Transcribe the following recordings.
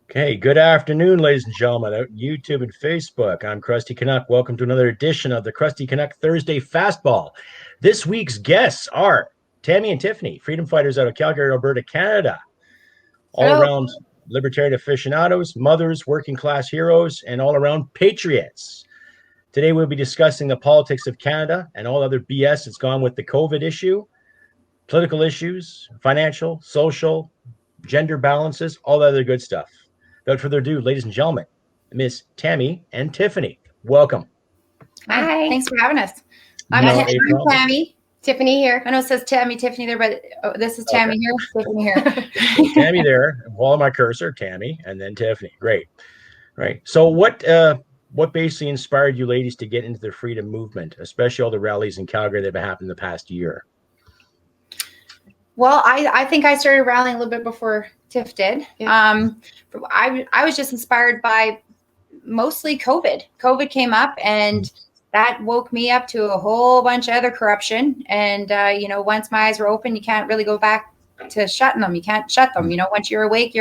Okay, good afternoon, ladies and gentlemen, out on YouTube and Facebook. I'm Crusty Canuck. Welcome to another edition of the Crusty Canuck Thursday Fastball. This week's guests are Tammy and Tiffany, freedom fighters out of Calgary, Alberta, Canada. All Hello. around libertarian aficionados, mothers, working class heroes, and all around patriots. Today we'll be discussing the politics of Canada and all other BS that's gone with the COVID issue, political issues, financial, social, gender balances, all that other good stuff. Without further ado, ladies and gentlemen, Miss Tammy and Tiffany, welcome. Hi. Thanks for having us. I'm Tammy. Tiffany here. I know it says Tammy, Tiffany there, but this is Tammy here, Tiffany here. Tammy there. Follow my cursor, Tammy, and then Tiffany. Great. Right. So what basically inspired you ladies to get into the freedom movement, especially all the rallies in Calgary that have happened in the past year? Well, I think I started rallying a little bit before Tiff did. Yeah. I was just inspired by mostly COVID. COVID came up and that woke me up to a whole bunch of other corruption. And, once my eyes were open, you can't really go back to shutting them. You can't shut them. Once you're awake,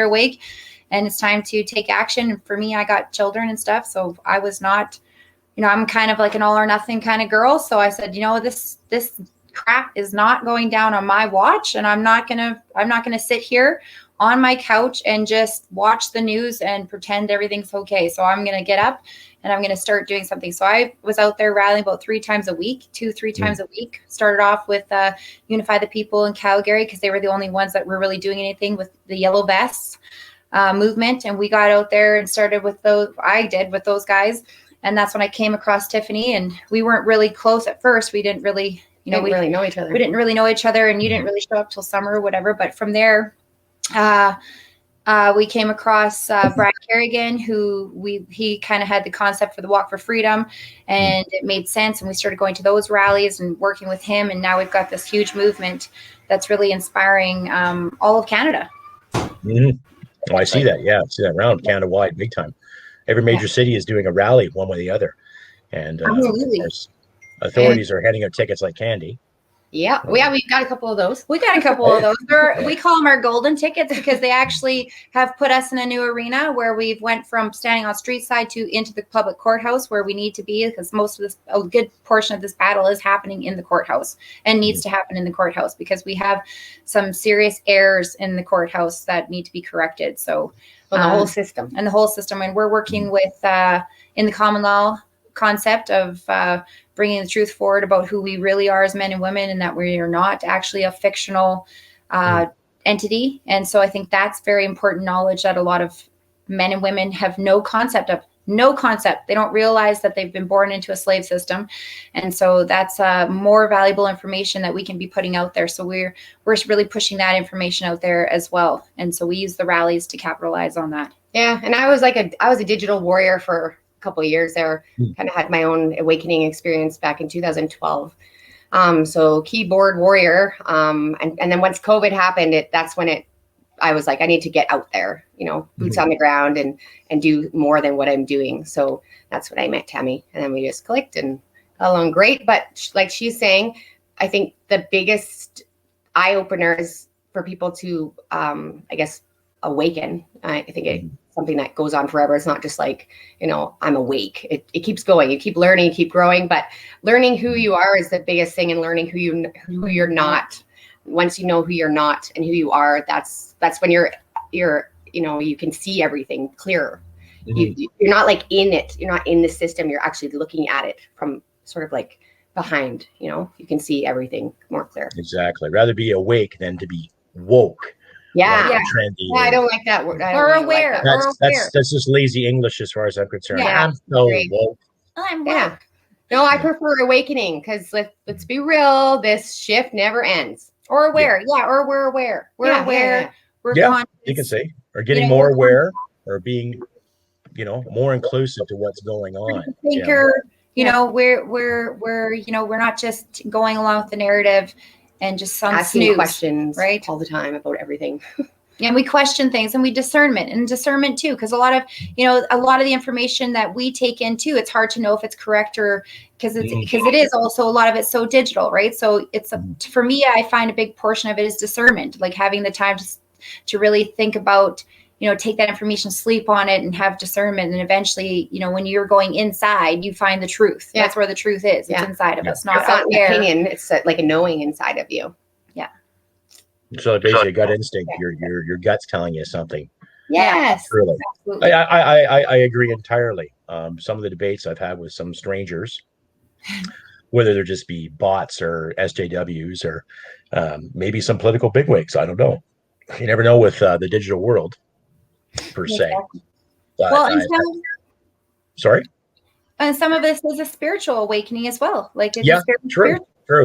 and it's time to take action. And for me, I got children and stuff. So I was not, I'm kind of like an all or nothing kind of girl. So I said, this crap is not going down on my watch, and I'm not gonna sit here on my couch and just watch the news and pretend everything's okay. So I'm gonna get up and I'm gonna start doing something. So I was out there rallying about 3 times a week. Started off with Unify the People in Calgary, because they were the only ones that were really doing anything with the yellow vests movement. And we got out there and started with those. I did with those guys, and that's when I came across Tiffany. And we weren't really close at first. We didn't really. We didn't really know each other. We didn't really know each other, and you didn't really show up till summer or whatever. But from there, we came across Brad Kerrigan, he kind of had the concept for the Walk for Freedom, and it made sense. And we started going to those rallies and working with him. And now we've got this huge movement that's really inspiring all of Canada. Mm-hmm. Oh, I see that. Yeah, I see that around Canada-wide, big time. Every major city is doing a rally one way or the other. And absolutely. Of course, authorities are handing out tickets like candy. Yeah, we've got a couple of those. We call them our golden tickets, because they actually have put us in a new arena where we've went from standing on street side to into the public courthouse, where we need to be, because a good portion of this battle is happening in the courthouse and needs to happen in the courthouse, because we have some serious errors in the courthouse that need to be corrected. So the whole system. And we're working with in the common law concept of bringing the truth forward about who we really are as men and women, and that we are not actually a fictional entity. And so I think that's very important knowledge that a lot of men and women have no concept of. They don't realize that they've been born into a slave system. And so that's more valuable information that we can be putting out there. So we're really pushing that information out there as well. And so we use the rallies to capitalize on that. Yeah. And I was a digital warrior for couple of years there. Kind of had my own awakening experience back in 2012. So keyboard warrior. And then once COVID happened, that's when I was like, I need to get out there, boots on the ground and do more than what I'm doing. So that's when I met Tammy, and then we just clicked and got along great. But like she's saying, I think the biggest eye opener is for people to, awaken. I think it's something that goes on forever. It's not just like, I'm awake. It keeps going. You keep learning, you keep growing, but learning who you are is the biggest thing, and learning who you're not. Once you know who you're not and who you are, that's when you're you can see everything clearer. You're not like in it. You're not in the system. You're actually looking at it from sort of like behind, you can see everything more clear. Exactly. Rather be awake than to be woke. Yeah. Trendy. Yeah, I don't like that word. Or aware. That's just lazy English as far as I'm concerned. Yeah, I'm so woke. I'm woke. Yeah. No, I prefer awakening, because let's be real, this shift never ends. Or aware. Yeah. Or we're aware. We're aware. Yeah. We're conscious. You can say, or getting more aware, or being, more inclusive to what's going on. Thinker, we're not just going along with the narrative and just asking questions right all the time about everything. And we question things, and we discernment too, because a lot of the information that we take in too, it's hard to know if it's correct, or because it is also a lot of it's so digital, right? So it's for me, I find a big portion of it is discernment, like having the time to really think about, take that information, sleep on it, and have discernment. And eventually, when you're going inside, you find the truth. Yeah. That's where the truth is. It's inside of us, not it's out not there. an opinion. It's like a knowing inside of you. Yeah. So basically, a gut instinct. Your gut's telling you something. Yes. Really. Absolutely. I agree entirely. Some of the debates I've had with some strangers, whether they're just be bots or SJWs or maybe some political bigwigs, I don't know. You never know with the digital world, per se. But sorry? And some of this is a spiritual awakening as well. Like, it's true.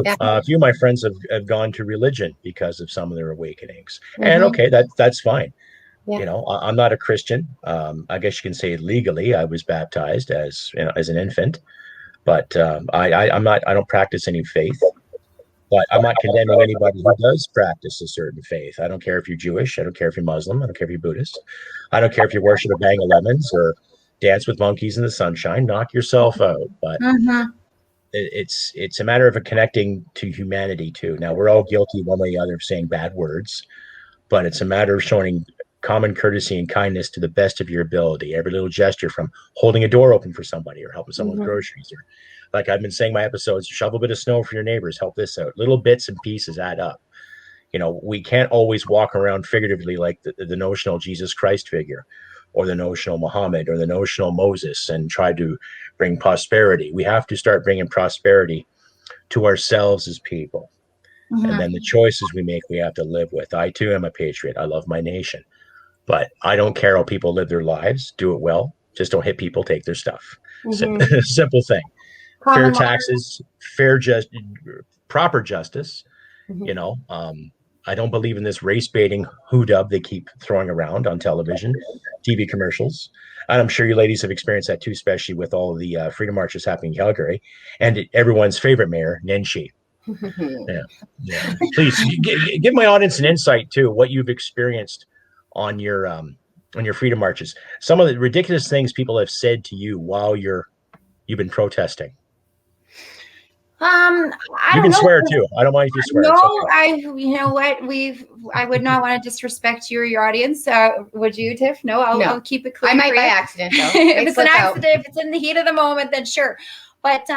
Yeah. A few of my friends have gone to religion because of some of their awakenings. Mm-hmm. And okay, that's fine. Yeah. I'm not a Christian. I guess you can say legally I was baptized as an infant, but I'm not. I don't practice any faith. But I'm not condemning anybody who does practice a certain faith. I don't care if you're Jewish. I don't care if you're Muslim. I don't care if you're Buddhist. I don't care if you worship a bag of lemons or dance with monkeys in the sunshine. Knock yourself out. But it's a matter of connecting to humanity too. Now, we're all guilty one way or the other of saying bad words, but it's a matter of showing common courtesy and kindness to the best of your ability. Every little gesture, from holding a door open for somebody or helping someone with groceries, or like I've been saying in my episodes, shovel a bit of snow for your neighbors, help this out. Little bits and pieces add up. We can't always walk around figuratively like the notional Jesus Christ figure or the notional Muhammad or the notional Moses and try to bring prosperity. We have to start bringing prosperity to ourselves as people. And then the choices we make, we have to live with. I too am a patriot. I love my nation. But I don't care how people live their lives. Do it well. Just don't hit people, take their stuff. Simple thing. Fair taxes, proper justice. I don't believe in this race baiting hoodub they keep throwing around on television, TV commercials. And I'm sure you ladies have experienced that too, especially with all of the freedom marches happening in Calgary and everyone's favorite mayor, Nenshi. Yeah. Please give my audience an insight too, what you've experienced on your freedom marches. Some of the ridiculous things people have said to you while you've been protesting. You can swear too. I don't mind if you swear. No, you know what? I would not want to disrespect you or your audience. Would you, Tiff? No, I'll keep it clear. I might by accident though. If it's an accident, if it's in the heat of the moment, then sure. But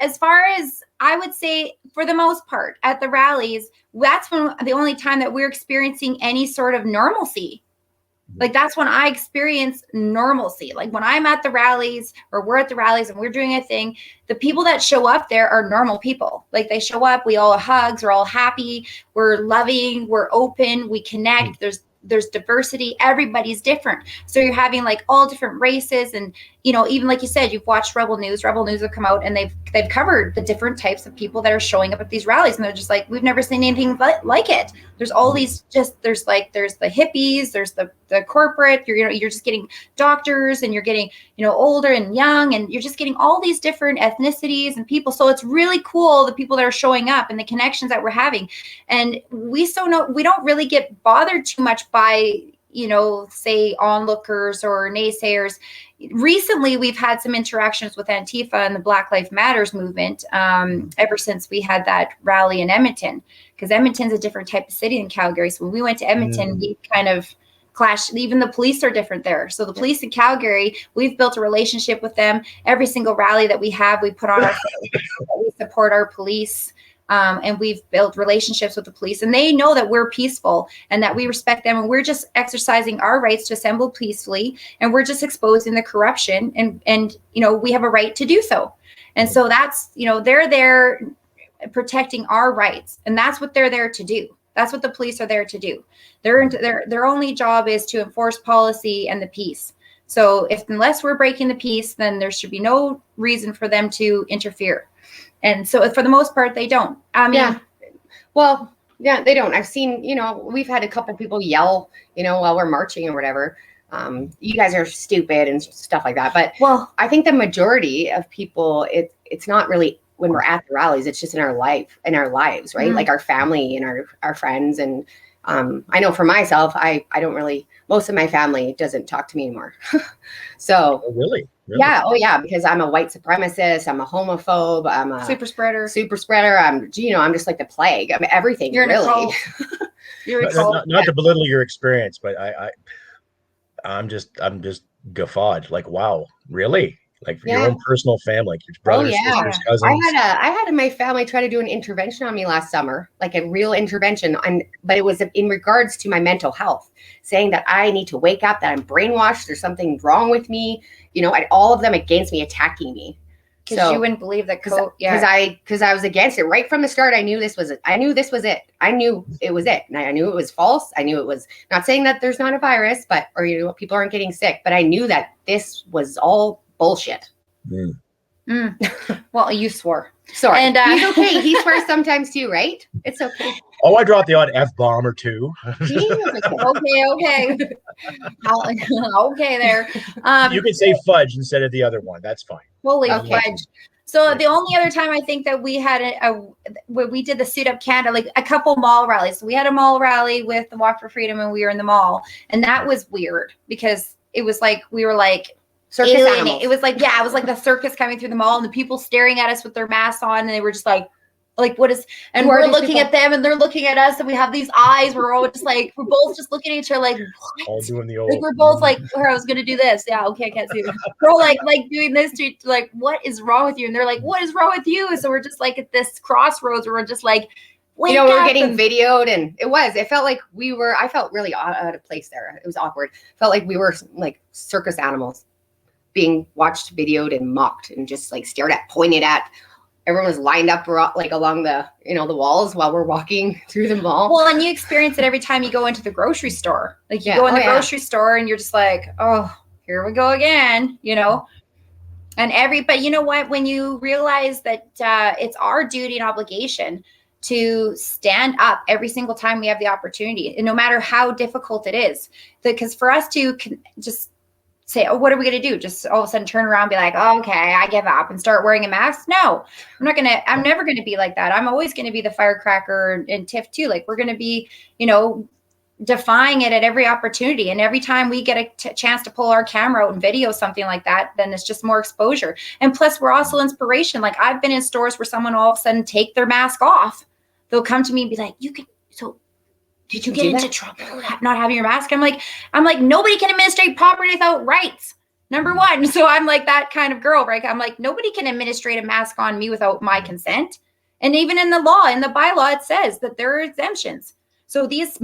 as far as I would say, for the most part, at the rallies, that's the only time that we're experiencing any sort of normalcy. Like, that's when I experience normalcy. Like, when I'm at the rallies or we're at the rallies and we're doing a thing, the people that show up there are normal people. Like, they show up, we all hugs, we're all happy, we're loving, we're open, we connect. There's diversity. Everybody's different. So you're having like all different races. And, even like you said, you've watched Rebel News. Rebel News have come out and they've covered the different types of people that are showing up at these rallies. And they're just like, we've never seen anything like it. There's all these there's the hippies, there's the corporate, you're just getting doctors and you're getting, older and young, and you're just getting all these different ethnicities and people. So it's really cool, the people that are showing up and the connections that we're having. And we don't really get bothered too much by, say onlookers or naysayers. Recently, we've had some interactions with Antifa and the Black Lives Matters movement ever since we had that rally in Edmonton, because Edmonton's a different type of city than Calgary. So when we went to Edmonton, we kind of clashed. Even the police are different there. So the police in Calgary, we've built a relationship with them. Every single rally that we have, we put on our we support our police. And we've built relationships with the police, and they know that we're peaceful and that we respect them, and we're just exercising our rights to assemble peacefully, and we're just exposing the corruption, and we have a right to do so. And so that's, they're there protecting our rights, and that's what they're there to do. That's what the police are there to do. Their only job is to enforce policy and the peace. So unless we're breaking the peace, then there should be no reason for them to interfere. And so for the most part, they don't. Well, they don't. I've seen, we've had a couple people yell, while we're marching or whatever. You guys are stupid and stuff like that. But I think the majority of people, it's not really when we're at the rallies. It's just in our lives, right? Like our family and our friends. And I know for myself, I don't really, most of my family doesn't talk to me anymore. So really? Yeah. Oh yeah. Because I'm a white supremacist. I'm a homophobe. I'm a super spreader. I'm just like the plague. I mean, everything. You're really. Not to belittle your experience, but I'm just guffawed. Like, wow, really? Like for your own personal family, like your brothers, sisters, cousins. I had my family try to do an intervention on me last summer, like a real intervention, but it was in regards to my mental health, saying that I need to wake up, that I'm brainwashed, there's something wrong with me, and all of them against me, attacking me. Because you wouldn't believe that. Because I was against it right from the start. I knew this was it. I knew it was it, and I knew it was false. I knew it was not saying that there's not a virus, or people aren't getting sick, but I knew that this was all bullshit. Well, you swore. Sorry. And he's okay. He swears sometimes too, right? It's okay. Oh, I dropped the odd F-bomb or two. Okay. Okay there. You can say fudge instead of the other one. That's fine. Holy fudge. So the only other time I think that we had where we did the Suit Up Canada, like a couple mall rallies. So we had a mall rally with the Walk for Freedom and we were in the mall. And that was weird because it was like, we were like, circus animals. It was like the circus coming through the mall and the people staring at us with their masks on. And they were just like, what is, and we're looking at them and they're looking at us and we have these eyes. We're all just like, we're both just looking at each other like, what? All doing the old. Like we're both like, where I was going to do this. Yeah. Okay. I can't see it. We're all like doing this to like, what is wrong with you? And they're like, what is wrong with you? So we're just like at this crossroads where we're just like, we were getting videoed and it felt like I felt really out of place there. It was awkward. Felt like we were like circus animals being watched, videoed, and mocked, and just like stared at, pointed at. Everyone was lined up like along the the walls while we're walking through the mall. Well, and you experience it every time you go into the grocery store. Like you go in the grocery store and you're just like, oh, here we go again, And but you know what? When you realize that it's our duty and obligation to stand up every single time we have the opportunity, and no matter how difficult it is, because for us to just say, oh, what are we going to do? Just all of a sudden turn around and be like, oh, okay, I give up and start wearing a mask. No, I'm never going to be like that. I'm always going to be the firecracker and Tiff too. Like we're going to be, defying it at every opportunity. And every time we get a chance to pull our camera out and video something like that, then it's just more exposure. And plus we're also inspiration. Like I've been in stores where someone all of a sudden take their mask off. They'll come to me and be like, did you get into trouble not having your mask? I'm like, nobody can administrate property without rights. Number one. So I'm like that kind of girl, right? I'm like, nobody can administrate a mask on me without my consent. And even in the law, in the bylaw, it says that there are exemptions. So these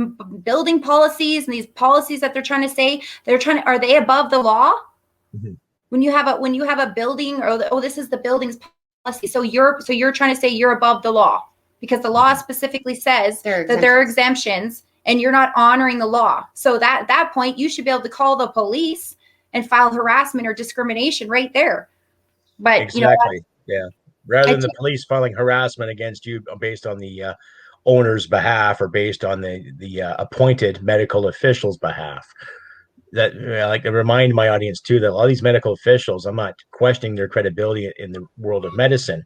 building policies and these policies that they're trying to say, are they above the law? Mm-hmm. When you have a building this is the building's policy. So you're trying to say you're above the law. Because the law specifically says that there are exemptions and you're not honoring the law. So at that point, you should be able to call the police and file harassment or discrimination right there. But exactly. Rather than the police filing harassment against you based on the owner's behalf or based on the appointed medical official's behalf. That I like to remind my audience too that a lot of these medical officials, I'm not questioning their credibility in the world of medicine.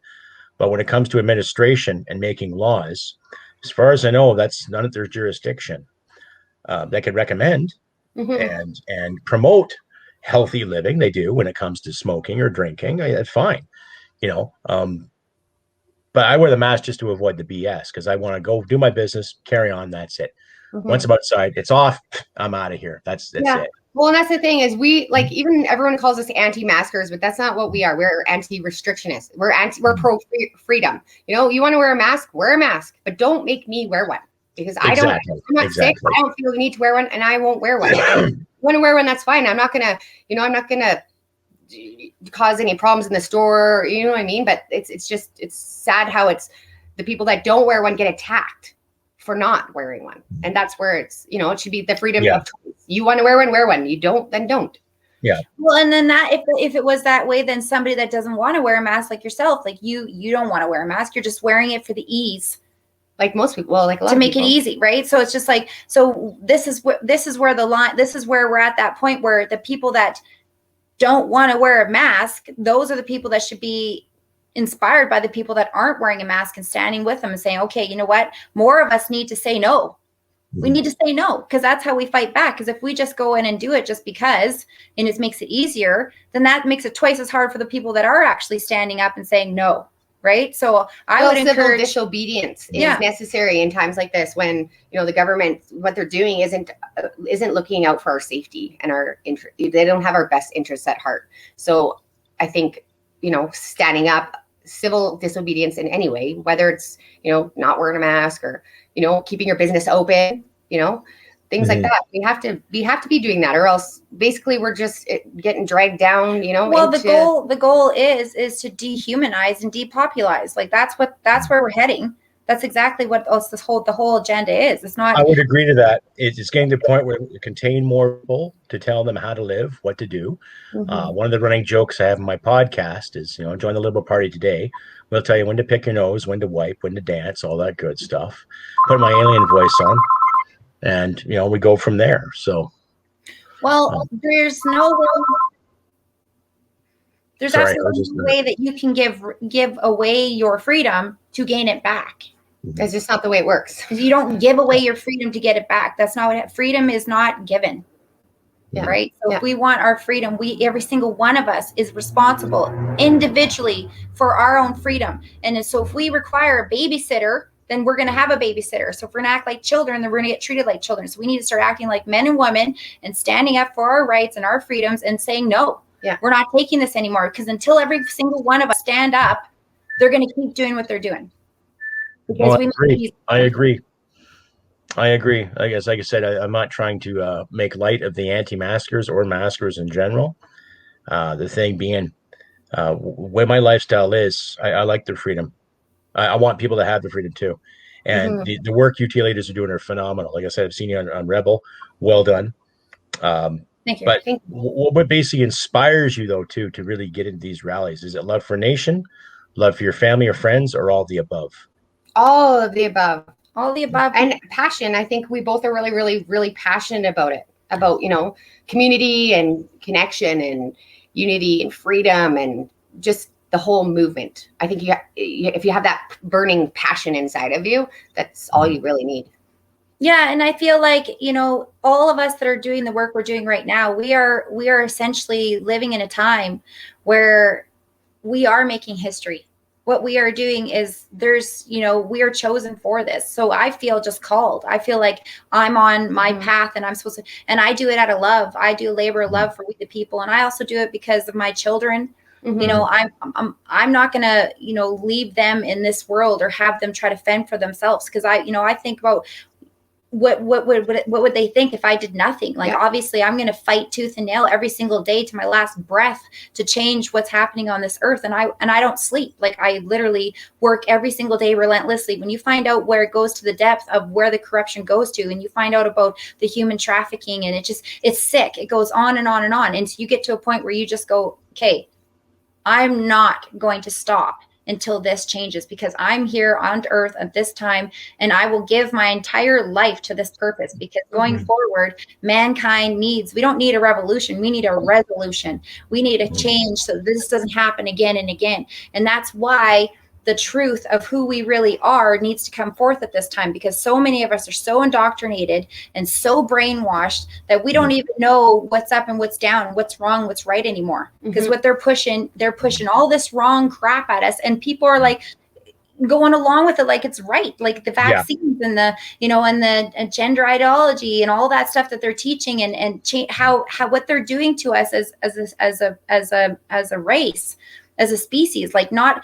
But when it comes to administration and making laws, as far as I know, that's none of their jurisdiction. They can recommend and promote healthy living. They do when it comes to smoking or drinking. That's fine, But I wear the mask just to avoid the BS because I want to go do my business, carry on. That's it. Mm-hmm. Once I'm outside, it's off. I'm out of here. That's it. Well, and that's the thing is we like even everyone calls us anti-maskers, but that's not what we are. We're anti-restrictionists. We're pro-freedom. You want to wear a mask, but don't make me wear one because I'm not sick. I don't feel the need to wear one, and I won't wear one. You want to wear one? That's fine. I'm not gonna cause any problems in the store. You know what I mean? But it's sad how it's the people that don't wear one get attacked for not wearing one. And that's where it's, it should be the freedom of choice. You want to wear one. You don't, then don't. Yeah. Well, and then that, if it was that way, then somebody that doesn't want to wear a mask like yourself, like you don't want to wear a mask. You're just wearing it for the ease. Like most people, well, like a lot to of make people. It easy. Right. So it's just like, so this is where the line, this is where we're at that point where the people that don't want to wear a mask, those are the people that should be inspired by the people that aren't wearing a mask and standing with them and saying, okay, you know what? More of us need to say no. We need to say no because that's how we fight back. Because if we just go in and do it just because and it makes it easier, then that makes it twice as hard for the people that are actually standing up and saying no. right? So I would civil encourage disobedience is necessary in times like this when, you know, the government, what they're doing isn't looking out for our safety and they don't have our best interests at heart. So I think, you know, standing up, civil disobedience in any way, whether it's, you know, not wearing a mask or, you know, keeping your business open, you know, things like that. We have to be doing that, or else basically we're just getting dragged down, you know. Well, the goal is to dehumanize and depopulize. Like that's where we're heading. That's exactly what the whole agenda is. It's not. I would agree to that. It's getting to the point where we contain more people to tell them how to live, what to do. One of the running jokes I have in my podcast is, you know, join the Liberal Party today. We'll tell you when to pick your nose, when to wipe, when to dance, all that good stuff. Put my alien voice on, and you know, we go from there. So, well, there's absolutely no way that you can give away your freedom to gain it back. That's just not the way it works. You don't give away your freedom to get it back. That's not what freedom is. Not given. Right. So if we want our freedom, every single one of us is responsible individually for our own freedom. And so if we require a babysitter, then we're going to have a babysitter. So if we're going to act like children, then we're going to get treated like children. So we need to start acting like men and women and standing up for our rights and our freedoms and saying, no, we're not taking this anymore. Because until every single one of us stand up, they're going to keep doing what they're doing. Well, I agree. I guess, like I said, I'm not trying to make light of the anti-maskers or maskers in general. The thing being, where my lifestyle is, I like their freedom. I want people to have the freedom too. And the work UT leaders are doing are phenomenal. Like I said, I've seen you on Rebel. Well done. Thank you. But what basically inspires you, though, to really get into these rallies? Is it love for nation, love for your family or friends, or all the above? All of the above. All the above. And passion. I think we both are really, really, really passionate about it. About, you know, community and connection and unity and freedom and just the whole movement. I think if you have that burning passion inside of you, that's all you really need. Yeah. And I feel like, you know, all of us that are doing the work we're doing right now, we are essentially living in a time where we are making history. What we are doing is we are chosen for this. So I feel just called. I feel like I'm on my path and I'm supposed to, and I do it out of love. I do labor of love for we the people. And I also do it because of my children. You know, I'm not going to, you know, leave them in this world or have them try to fend for themselves. Cause I think about what would they think if I did nothing? Like, obviously I'm going to fight tooth and nail every single day to my last breath to change what's happening on this earth. And I don't sleep. Like, I literally work every single day relentlessly. When you find out where it goes to the depth of where the corruption goes to, and you find out about the human trafficking, and it's sick. It goes on and on and on. And so you get to a point where you just go, okay, I'm not going to stop until this changes, because I'm here on earth at this time, and I will give my entire life to this purpose, because going forward, mankind we don't need a revolution. We need a resolution. We need a change so this doesn't happen again and again. And that's why the truth of who we really are needs to come forth at this time, because so many of us are so indoctrinated and so brainwashed that we don't even know what's up and what's down, what's wrong, what's right anymore. Because what they're pushing all this wrong crap at us, and people are like going along with it like it's right, like the vaccines and the, you know, and the gender ideology and all that stuff that they're teaching, and how what they're doing to us as a race, as a species, like not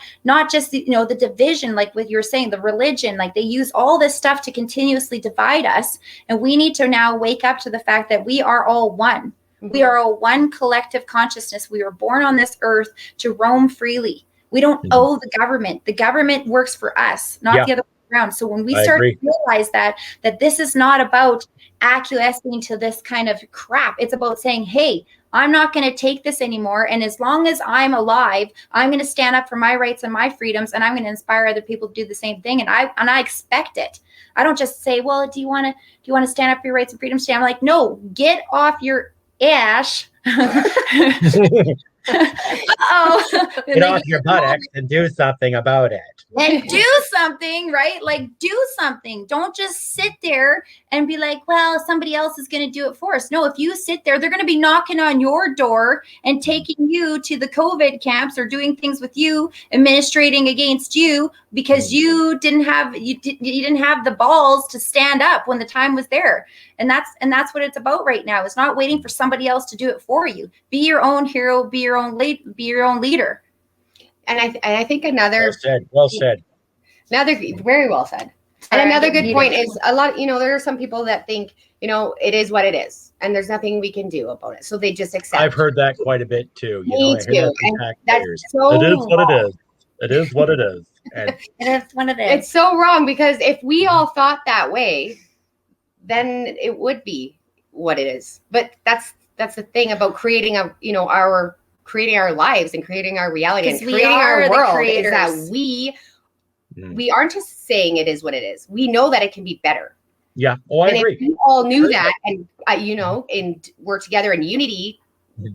just the, you know, the division, like what you're saying, the religion, like they use all this stuff to continuously divide us. And we need to now wake up to the fact that we are all one. We are all one collective consciousness. We were born on this earth to roam freely. We don't owe the government. The government works for us, not the other way around. So when we start to realize that this is not about acquiescing to this kind of crap, it's about saying, hey, I'm not going to take this anymore. And as long as I'm alive, I'm going to stand up for my rights and my freedoms, and I'm going to inspire other people to do the same thing. And I expect it. I don't just say, well, do you want to stand up for your rights and freedoms? I'm like, no, get off your ash. Oh, Get off your buttocks and do something about it. and do something, right? Like do something. Don't just sit there and be like, well, somebody else is going to do it for us. No, if you sit there, they're going to be knocking on your door and taking you to the COVID camps or doing things with you, administrating against you because you didn't have the balls to stand up when the time was there. And that's what it's about right now. It's not waiting for somebody else to do it for you. Be your own hero, be your own leader. And I think another well said. Another very well said. And another good point is a lot, there are some people that think, it is what it is and there's nothing we can do about it. So they just accept. I've heard that quite a bit too. Me too. That's so it is what it is. It is what it is. And it is what it is. It's so wrong because if we all thought that way, then it would be what it is. But that's the thing about creating creating our lives and creating our reality and creating our world is that we aren't just saying it is what it is. We know that it can be better. Yeah. Oh, I agree. If we all knew that and, and we're together in unity,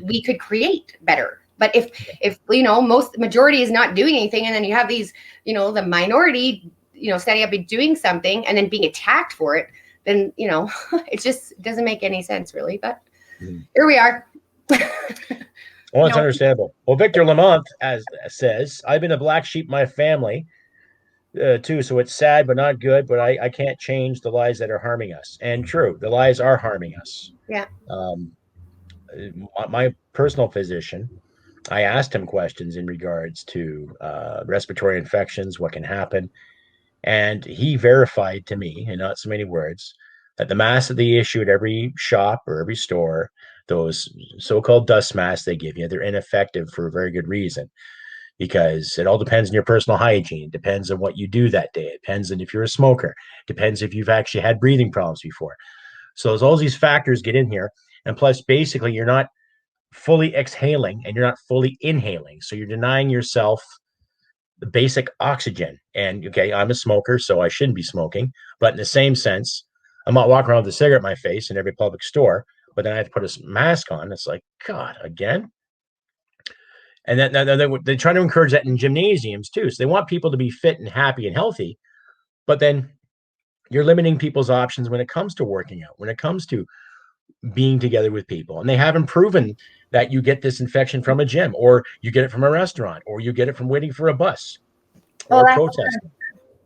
we could create better. But if majority is not doing anything and then you have these, the minority, standing up and doing something and then being attacked for it, then, it just doesn't make any sense really. But here we are. Well, it's understandable. Well, Victor Lamont says, I've been a black sheep in my family too, so it's sad but not good, but I can't change the lies that are harming us. And true, the lies are harming us. Yeah. My personal physician, I asked him questions in regards to respiratory infections, what can happen, and he verified to me, in not so many words, that the masks that they issue at every shop or every store, those so-called dust masks they give you, they're ineffective for a very good reason, because it all depends on your personal hygiene. It depends on what you do that day. It depends on if you're a smoker. It depends if you've actually had breathing problems before. So there's all these factors get in here. And plus, basically, you're not fully exhaling and you're not fully inhaling. So you're denying yourself the basic oxygen. And okay, I'm a smoker, so I shouldn't be smoking. But in the same sense, I'm not walking around with a cigarette in my face in every public store. But then I have to put a mask on. It's like, God, again? And then they try to encourage that in gymnasiums too. So they want people to be fit and happy and healthy. But then you're limiting people's options when it comes to working out, when it comes to being together with people. And they haven't proven that you get this infection from a gym, or you get it from a restaurant, or you get it from waiting for a bus or protesting.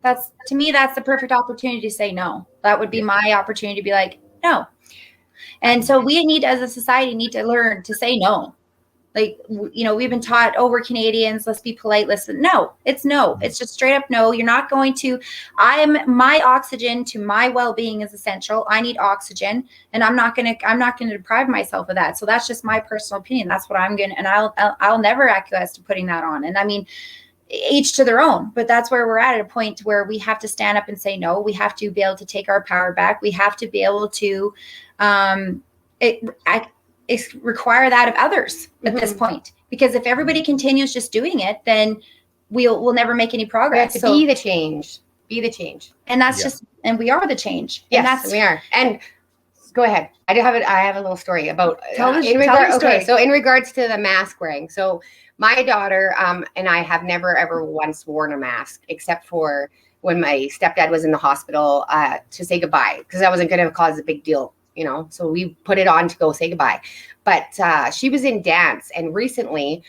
That's, to me, that's the perfect opportunity to say no. That would be my opportunity to be like, no. And so we as a society, need to learn to say no. Like, we've been taught, oh, we're Canadians, let's be polite. Listen, no. It's just straight up no. You're not going to, my oxygen to my well-being is essential. I need oxygen, and I'm not going to deprive myself of that. So that's just my personal opinion. That's what I'm going to, and I'll never acquiesce to putting that on. And I mean, each to their own, but that's where we're at a point where we have to stand up and say no. We have to be able to take our power back. We have to be able to, require that of others at this point, because if everybody continues just doing it, then we'll never make any progress. We have to be the change. And that's just, and we are the change. Yes, we are. And go ahead. I have a little story about tell the story. Okay, so in regards to the mask wearing, so my daughter and I have never ever once worn a mask except for when my stepdad was in the hospital to say goodbye, because that wasn't going to cause a big deal. So we put it on to go say goodbye. But she was in dance. And recently,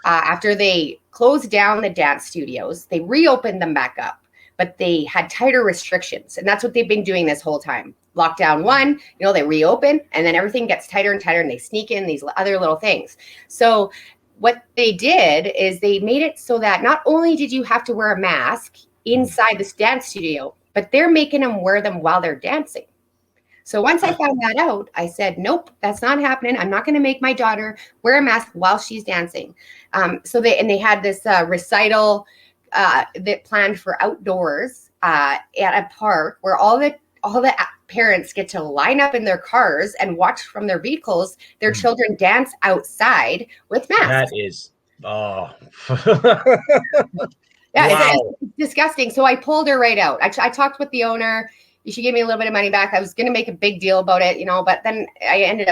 after they closed down the dance studios, they reopened them back up. But they had tighter restrictions. And that's what they've been doing this whole time. Lockdown 1, they reopen, and then everything gets tighter and tighter, and they sneak in these other little things. So what they did is they made it so that not only did you have to wear a mask inside this dance studio, but they're making them wear them while they're dancing. So once I found that out, I said, nope, that's not happening. I'm not going to make my daughter wear a mask while she's dancing. So they had this recital that planned for outdoors at a park where all the parents get to line up in their cars and watch from their vehicles their children dance outside with masks. That is, oh. Yeah, wow. It's disgusting. So I pulled her right out. I talked with the owner. you should give me a little bit of money back. I was going to make a big deal about it, but then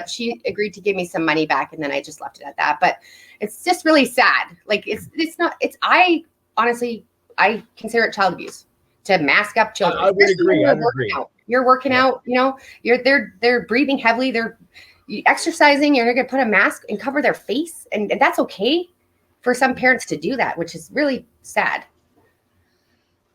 she agreed to give me some money back, and then I just left it at that. But it's just really sad. Like I honestly consider it child abuse to mask up children. I would agree. You're working out, they're breathing heavily. They're exercising. You're going to put a mask and cover their face. And that's okay for some parents to do that, which is really sad.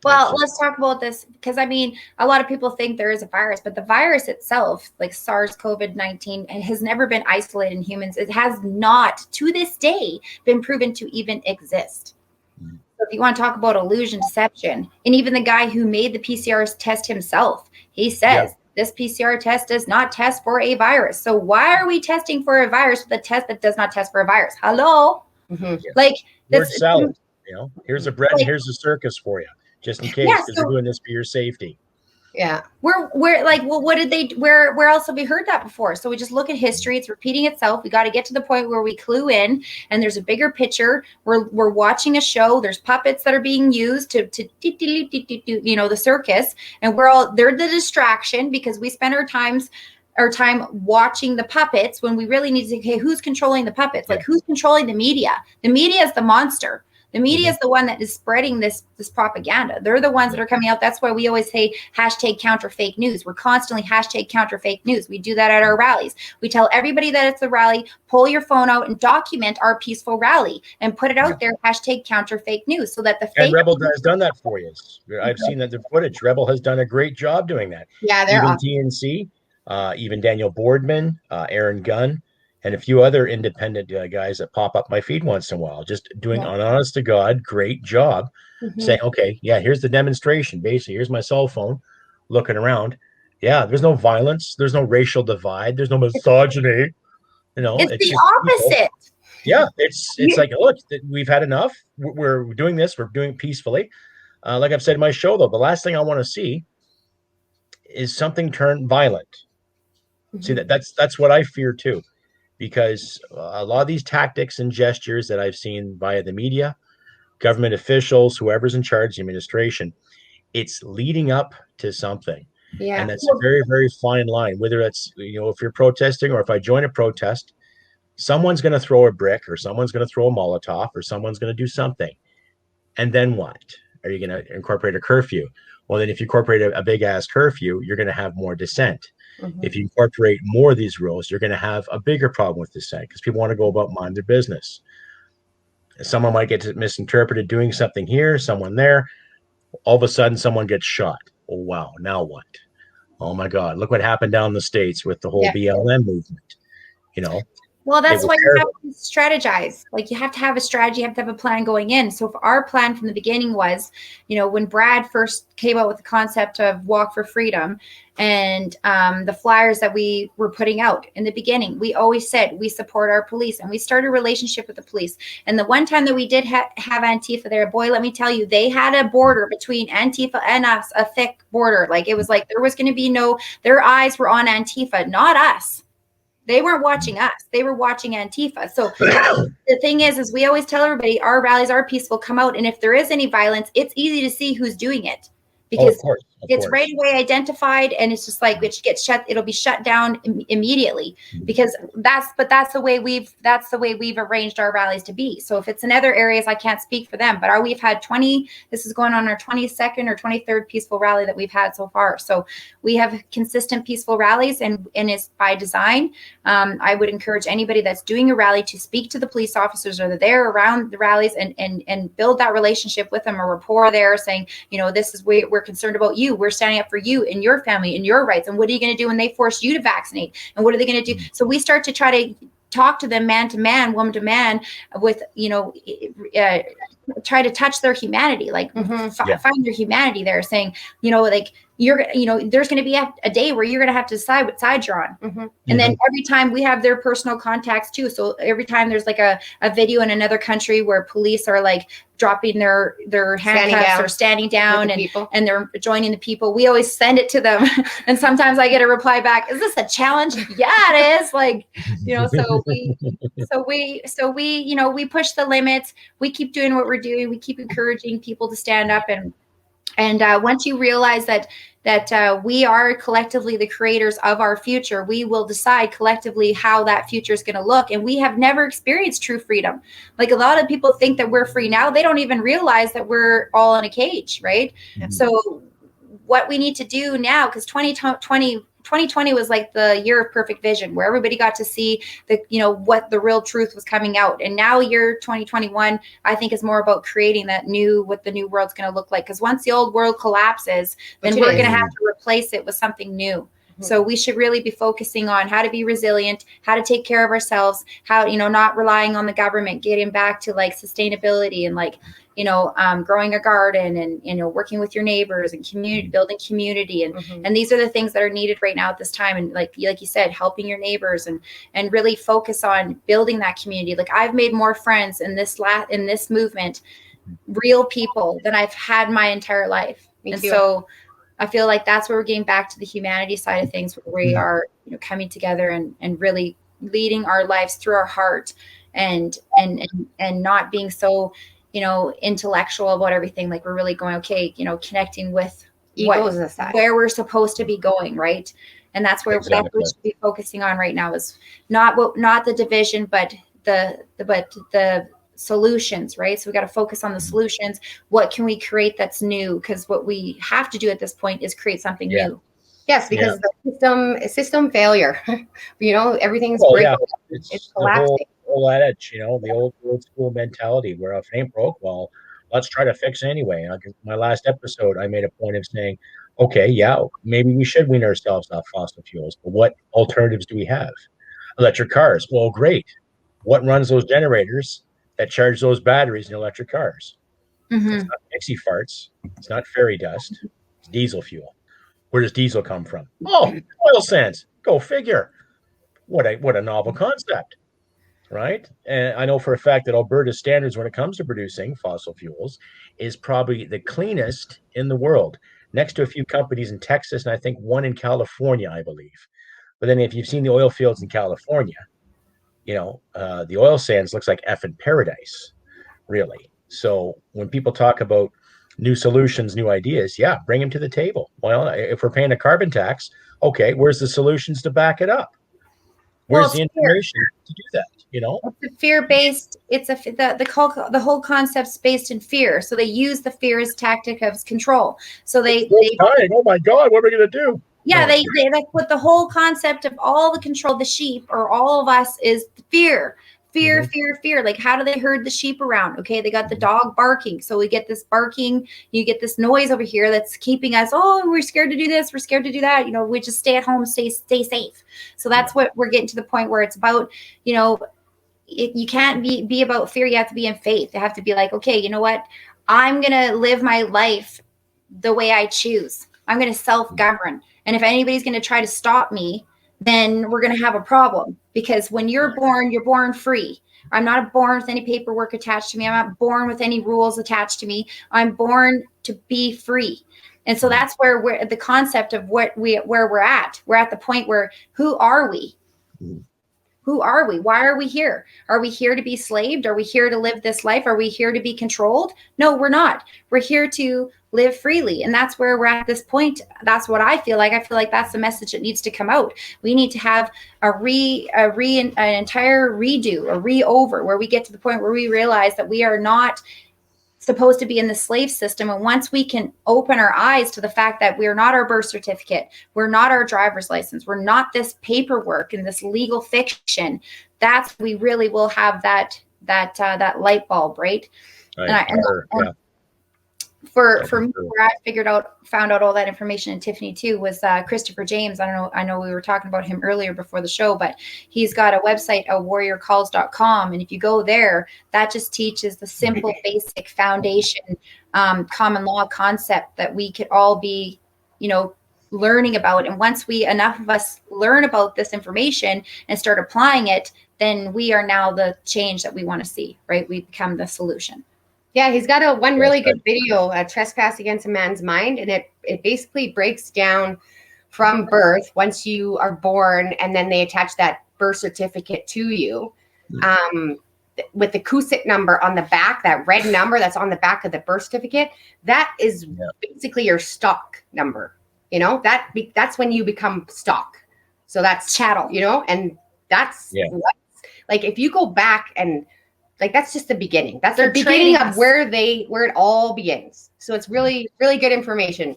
Well, let's talk about this because, a lot of people think there is a virus, but the virus itself, like SARS-CoV-19, has never been isolated in humans. It has not, to this day, been proven to even exist. So if you want to talk about illusion, deception, and even the guy who made the PCR test himself, he says this PCR test does not test for a virus. So why are we testing for a virus with a test that does not test for a virus? Hello? Mm-hmm. Like, that's salad. Here's a bread and here's a circus for you. Just in case, because we're doing this for your safety. Yeah. We're like, well, what did they, where else have we heard that before? So we just look at history. It's repeating itself. We got to get to the point where we clue in and there's a bigger picture. We're watching a show. There's puppets that are being used to the circus. And they're the distraction because we spend our time watching the puppets when we really need to say, okay, who's controlling the puppets? Like, who's controlling the media? The media is the monster. The media is the one that is spreading this propaganda. They're the ones that are coming out. That's why we always say #counter fake news. We're constantly #counter fake news. We do that at our rallies. We tell everybody that it's a rally, pull your phone out and document our peaceful rally and put it out there, #counter fake news, so that the fake. And Rebel has done that for you. I've seen that the footage. Rebel has done a great job doing that. Yeah, they're even awesome. TNC, even Daniel Boardman, Aaron Gunn, and a few other independent guys that pop up my feed once in a while, just doing an honest to God, great job saying, okay, here's the demonstration. Basically, here's my cell phone looking around. Yeah, there's no violence. There's no racial divide. There's no misogyny. It's the opposite. It's like, look, we've had enough. We're doing this. We're doing it peacefully. Like I've said in my show, though, the last thing I want to see is something turn violent. See, that's what I fear, too. Because a lot of these tactics and gestures that I've seen via the media, government officials, whoever's in charge, the administration, it's leading up to something. Yeah. And that's a very, very fine line, whether it's, if you're protesting or if I join a protest, someone's going to throw a brick or someone's going to throw a Molotov or someone's going to do something. And then what? Are you going to incorporate a curfew? Well, then if you incorporate a big ass curfew, you're going to have more dissent. If you incorporate more of these rules, you're going to have a bigger problem with dissent because people want to go about mind their business. Someone might get misinterpreted doing something here, someone there. All of a sudden, someone gets shot. Oh, wow. Now what? Oh, my God. Look what happened down in the States with the whole BLM movement. Well, that's why you have to strategize. Like, you have to have a strategy, you have to have a plan going in. So if our plan from the beginning was, when Brad first came out with the concept of Walk for Freedom and the flyers that we were putting out in the beginning, we always said we support our police and we started a relationship with the police. And the one time that we did have Antifa there, boy, let me tell you, they had a border between Antifa and us, a thick border. Like, it was like there was going to be their eyes were on Antifa, not us. They weren't watching us. They were watching Antifa. So the thing is we always tell everybody our rallies are peaceful. Come out. And if there is any violence, it's easy to see who's doing it because it's right away identified. And it's just like, it'll be shut down immediately because that's the way we've arranged our rallies to be. So if it's in other areas, I can't speak for them, but we've had this is going on our 22nd or 23rd peaceful rally that we've had so far. So we have consistent peaceful rallies and it's by design. I would encourage anybody that's doing a rally to speak to the police officers or they're around the rallies and build that relationship with them, a rapport there saying, this is we're concerned about you. We're standing up for you and your family and your rights. And what are you going to do when they force you to vaccinate? And what are they going to do? So we start to try to talk to them man to man, woman to man with, try to touch their humanity, like find their humanity there saying, like there's going to be a day where you're going to have to decide what side you're on. And then every time we have their personal contacts too. So every time there's like a video in another country where police are like dropping their handcuffs or standing down and they're joining the people, we always send it to them. And sometimes I get a reply back, is this a challenge? Yeah, it is. Like, so we push the limits. We keep doing what we're doing. We keep encouraging people to stand up and once you realize that that we are collectively the creators of our future. We will decide collectively how that future is going to look. And we have never experienced true freedom. Like a lot of people think that we're free now. They don't even realize that we're all in a cage, right? Mm-hmm. So what we need to do now, because 2020 was like the year of perfect vision, where everybody got to see what the real truth was coming out. And now year 2021, I think, is more about creating what the new world's going to look like. Because once the old world collapses, then we're going to have to replace it with something new. Mm-hmm. So we should really be focusing on how to be resilient, how to take care of ourselves, how, not relying on the government, getting back to like sustainability and like, growing a garden and, working with your neighbors and building community. And, mm-hmm. and these are the things that are needed right now at this time. And like you said, helping your neighbors and really focus on building that community. Like I've made more friends in this movement, real people, than I've had my entire life. And so I feel like that's where we're getting back to the humanity side of things, where we are, coming together and really leading our lives through our heart and not being so, intellectual about everything. Like we're really going, okay, connecting with where we're supposed to be going. Right. And that's where that's what we should be focusing on right now, is not the division, but the solutions, right? So we got to focus on the solutions. What can we create that's new? Because what we have to do at this point is create something new. Yes, because the system failure, everything's breaking. It's collapsing. Whole adage, the old school mentality where if it ain't broke, well, let's try to fix it anyway. And my last episode, I made a point of saying, okay, maybe we should wean ourselves off fossil fuels, but what alternatives do we have? Electric cars. Well, great. What runs those generators that charge those batteries in electric cars? Mm-hmm. It's not Nixie farts. It's not fairy dust. It's diesel fuel. Where does diesel come from? Oh, oil sands. Go figure. What a novel concept. Right. And I know for a fact that Alberta's standards when it comes to producing fossil fuels is probably the cleanest in the world, next to a few companies in Texas, and I think one in California, I believe. But then if you've seen the oil fields in California, the oil sands looks like effing paradise, really. So when people talk about new solutions, new ideas, bring them to the table. Well, if we're paying a carbon tax, okay, where's the solutions to back it up? Where's the information to do that? It's a fear-based. It's the whole concept's based in fear. So they use the fear as tactic of control. So they oh my God, what are we going to do? Yeah, they put the whole concept of all the control of the sheep or all of us is fear. Fear, mm-hmm. fear. Like, how do they herd the sheep around? Okay, they got the dog barking. So we get this barking, you get this noise over here that's keeping us, we're scared to do this, we're scared to do that. We just stay at home, stay safe. So that's what we're getting to the point where it's about, you can't be about fear. You have to be in faith. You have to be like, okay, you know what? I'm going to live my life the way I choose. I'm going to self-govern. And if anybody's going to try to stop me, then we're going to have a problem, because when you're born free. I'm not born with any paperwork attached to me. I'm not born with any rules attached to me. I'm born to be free. And so that's where we're the concept of where we're at. We're at the point where, who are we? Who are we? Why are we here? Are we here to be slaved? Are we here to live this life? Are we here to be controlled? No, we're not. We're here to live freely. And that's where we're at this point. That's what I feel like. I feel like that's the message that needs to come out. We need to have an entire redo, a re-over, where we get to the point where we realize that we are not supposed to be in the slave system. And once we can open our eyes to the fact that we're not our birth certificate, we're not our driver's license, we're not this paperwork and this legal fiction, that's, we really will have that light bulb, right? For me, where I found out all that information, and Tiffany too, was Christopher James. I know we were talking about him earlier before the show, but he's got a website, warriorcalls.com. And if you go there, that just teaches the simple, basic foundation, common law concept that we could all be, learning about. And once enough of us learn about this information and start applying it, then we are now the change that we want to see, right? We become the solution. Yeah, he's got one really good video, Trespass Against a Man's Mind, and it basically breaks down from birth, once you are born, and then they attach that birth certificate to you, with the CUSIC number on the back, that red number that's on the back of the birth certificate, that is basically your stock number. that's when you become stock. So that's chattel, and that's like, if you go back and like, that's just the beginning. That's the beginning of where it all begins. So it's really, really good information.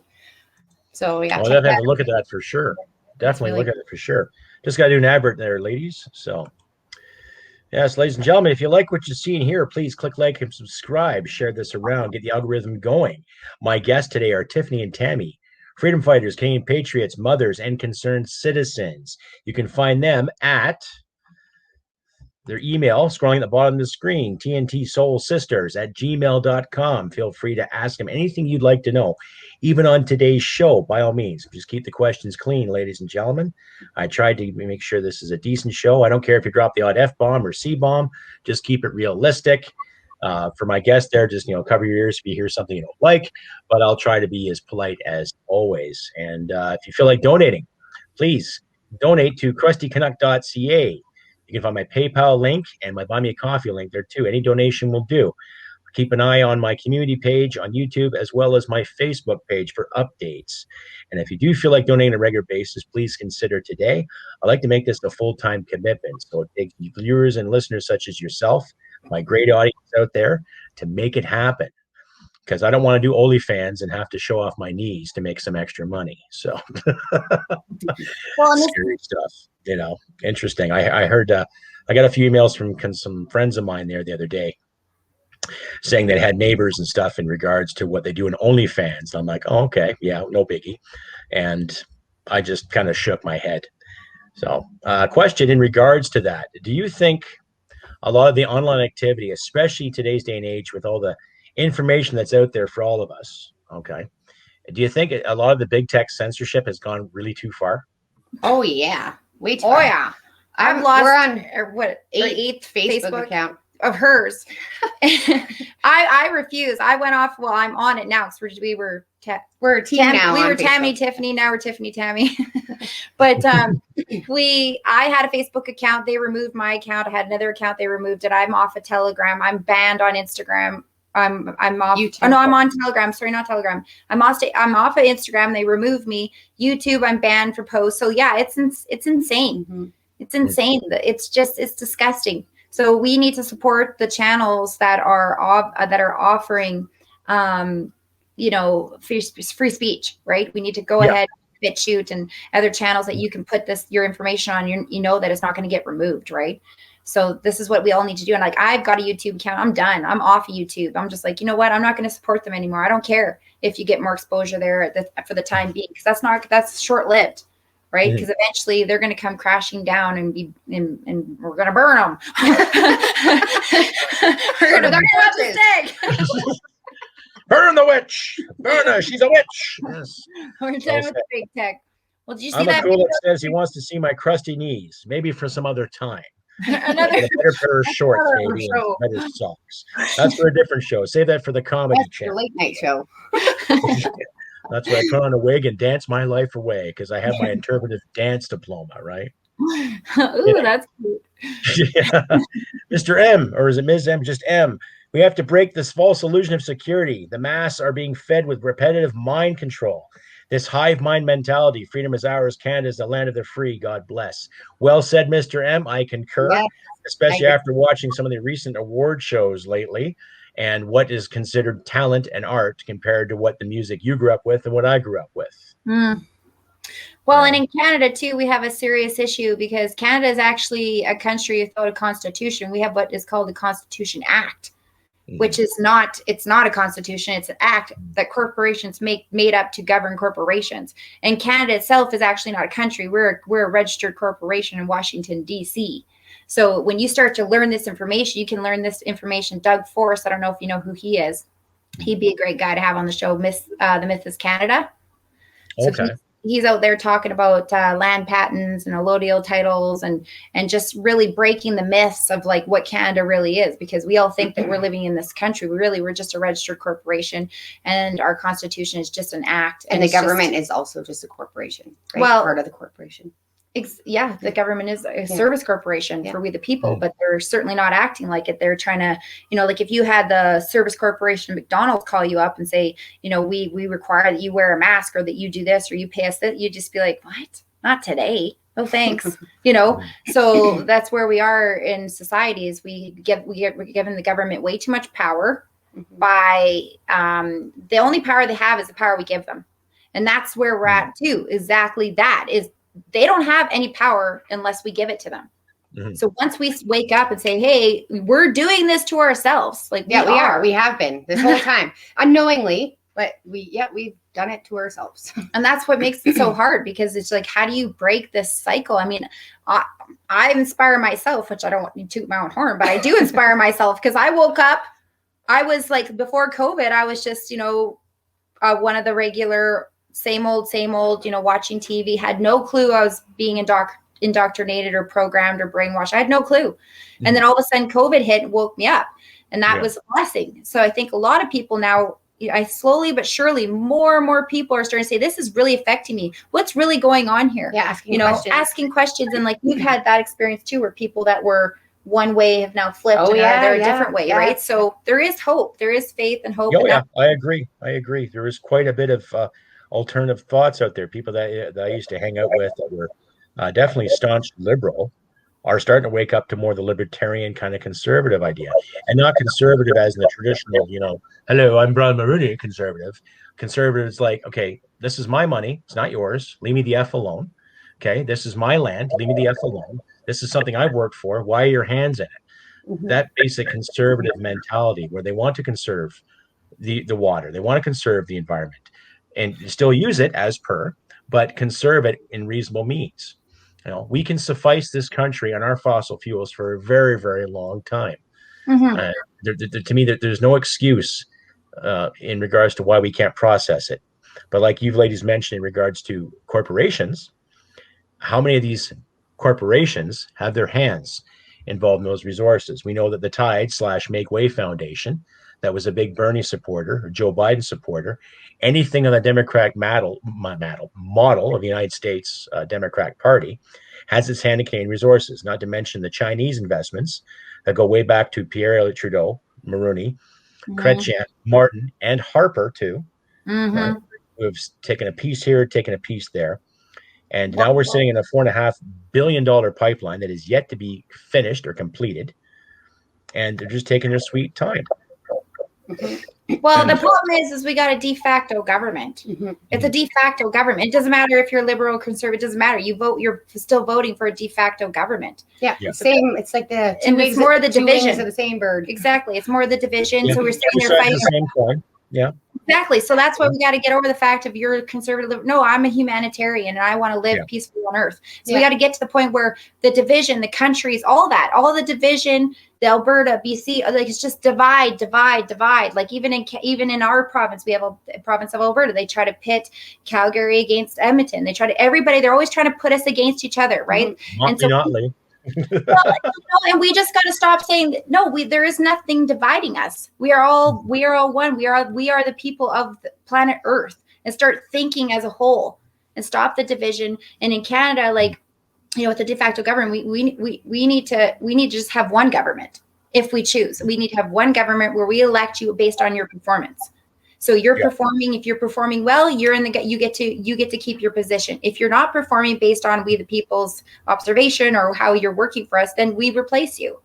So yeah. I'll definitely have to look at that for sure. Definitely look at it for sure. Just got to do an advert there, ladies. So yes, ladies and gentlemen, if you like what you're seeing here, please click like and subscribe. Share this around. Get the algorithm going. My guests today are Tiffany and Tammy, freedom fighters, Canadian patriots, mothers, and concerned citizens. You can find them at their email, scrolling at the bottom of the screen, tntsoulsisters@gmail.com. Feel free to ask them anything you'd like to know, even on today's show, by all means. Just keep the questions clean, ladies and gentlemen. I tried to make sure this is a decent show. I don't care if you drop the odd F-bomb or C-bomb. Just keep it realistic. For my guests there, just, cover your ears if you hear something you don't like, but I'll try to be as polite as always. And if you feel like donating, please donate to crustycanuck.ca. You can find my PayPal link and my Buy Me a Coffee link there too. Any donation will do. Keep an eye on my community page on YouTube as well as my Facebook page for updates. And if you do feel like donating on a regular basis, please consider today. I'd like to make this a full-time commitment. So it takes viewers and listeners such as yourself, my great audience out there, to make it happen. Because I don't want to do OnlyFans and have to show off my knees to make some extra money. So scary stuff, interesting. I heard, I got a few emails from some friends of mine there the other day saying they had neighbors and stuff in regards to what they do in OnlyFans. I'm like, oh, okay, yeah, no biggie. And I just kind of shook my head. So question in regards to that, do you think a lot of the online activity, especially today's day and age with all the information that's out there for all of us, okay, do you think a lot of the big tech censorship has gone really too far? Oh yeah, way too far. Oh yeah, we're on eighth Facebook account of hers. I refuse. I went off. Well, I'm on it now because we're a team now. We were Tammy Tiffany. Now we're Tiffany Tammy. But I had a Facebook account. They removed my account. I had another account. They removed it. I'm off of Telegram. I'm banned on Instagram. I'm off. YouTube. Oh no, I'm on Telegram. Sorry, not Telegram. I'm off of Instagram. They removed me. YouTube, I'm banned for posts. So yeah, it's insane. Mm-hmm. It's insane. It's disgusting. So we need to support the channels that are offering, free speech, right? We need to go ahead, BitChute and other channels that you can put your information on. You know that it's not going to get removed, right? So this is what we all need to do. And like, I've got a YouTube account. I'm done. I'm off of YouTube. I'm just like, you know what? I'm not going to support them anymore. I don't care if you get more exposure there for the time being, because that's short-lived, right? Because eventually they're going to come crashing down and we're going to burn them. We're going to burn the stake. Burn the witch. Burn her. She's a witch. Yes. We're done with the big tech. Well, did you see I'm that? I'm a cool that says he wants to see my crusty knees, maybe for some other time. Another better pair of shorts, maybe, and better socks. That's for a different show. Save that for the comedy channel. Late night show. That's where I put on a wig and dance my life away because I have my interpretive dance diploma, right? Ooh, that's cute. Yeah. Mr. M, or is it Ms. M? Just M. We have to break this false illusion of security. The mass are being fed with repetitive mind control. This hive mind mentality, freedom is ours, Canada is the land of the free, God bless. Well said, Mr. M. I concur, especially after watching some of the recent award shows lately and what is considered talent and art compared to what the music you grew up with and what I grew up with. Well, and in Canada, too, we have a serious issue because Canada is actually a country without a constitution. We have what is called the Constitution Act, which is it's not a constitution. It's an act that corporations made up to govern corporations. And Canada itself is actually not a country. We're a registered corporation in Washington, D.C. So when you start to learn this information, you can learn this information. Doug Forrest, I don't know if you know who he is. He'd be a great guy to have on the show. The Myth is Canada. Okay. So he's out there talking about land patents and allodial titles and just really breaking the myths of like what Canada really is, because we all think that we're living in this country. We're just a registered corporation and our constitution is just an act. And the government is also just a corporation, right? Well, part of the corporation. Yeah, the government is a service corporation for we the people, but they're certainly not acting like it. They're trying to, like if you had the service corporation McDonald's call you up and say, we require that you wear a mask or that you do this or you pay us that, you'd just be like, what? Not today. No thanks. So that's where we are in society is we're giving the government way too much power by the only power they have is the power we give them. And that's where we're at too. Exactly that is they don't have any power unless we give it to them. So once we wake up and say, hey, we're doing this to ourselves. Like we are. We have been this whole time unknowingly, but we've done it to ourselves. And that's what makes it so hard because it's like, how do you break this cycle? I mean, I inspire myself, which I don't want to toot my own horn, but I do inspire myself because I woke up, I was like, before COVID, I was just, one of the regular same old, watching TV, had no clue I was being indoctrinated or programmed or brainwashed. I had no clue. And then all of a sudden COVID hit and woke me up. And that was a blessing. So I think a lot of people now, I slowly but surely, more and more people are starting to say, this is really affecting me. What's really going on here? Yeah, asking questions. And like you've had that experience too, where people that were one way have now flipped and they're a different way, right? So there is hope. There is faith and hope. I agree. There is quite a bit of alternative thoughts out there. People that I used to hang out with that were definitely staunch liberal are starting to wake up to more the libertarian kind of conservative idea, and not conservative as in the traditional, hello, I'm Brian Mulroney, conservative. Conservative is like, okay, this is my money, it's not yours. Leave me the F alone. Okay, this is my land. Leave me the F alone. This is something I've worked for. Why are your hands in it? That basic conservative mentality where they want to conserve the water, they want to conserve the environment, and still use it as per, but conserve it in reasonable means. We can suffice this country on our fossil fuels for a very, very long time. To me, there's no excuse in regards to why we can't process it. But like you ladies mentioned in regards to corporations, how many of these corporations have their hands involved in those resources? We know that the Tide/Make Way Foundation, that was a big Bernie supporter or Joe Biden supporter, anything on the Democratic model of the United States Democratic Party has its hand in Canadian resources, not to mention the Chinese investments that go way back to Pierre Trudeau, Mulroney, Chrétien, Martin, and Harper too, who have taken a piece here, taken a piece there. And now we're sitting in a $4.5 billion pipeline that is yet to be finished or completed. And they're just taking their sweet time. Well, the problem is we got a de facto government. It's a de facto government. It doesn't matter if you're liberal or conservative. It doesn't matter. You vote. You're still voting for a de facto government. Yeah. Same. It's like the it's more the division of the same bird. Exactly. It's more the division. So we're sitting there fighting. The same coin. Yeah. Exactly. So that's why we got to get over the fact of you're a conservative. No, I'm a humanitarian and I want to live peacefully on earth. So we got to get to the point where the division, the countries, all the division, the Alberta, BC, like it's just divide. Like even in our province, we have a province of Alberta. They try to pit Calgary against Edmonton. They're always trying to put us against each other, right? And so and we just got to stop saying no. There is nothing dividing us. We are all one. We are the people of the planet Earth, and start thinking as a whole and stop the division. And in Canada, with the de facto government, we need to just have one government if we choose. We need to have one government where we elect you based on your performance. So you're performing. If you're performing well, you get to keep your position. If you're not performing based on we the people's observation or how you're working for us, then we replace you.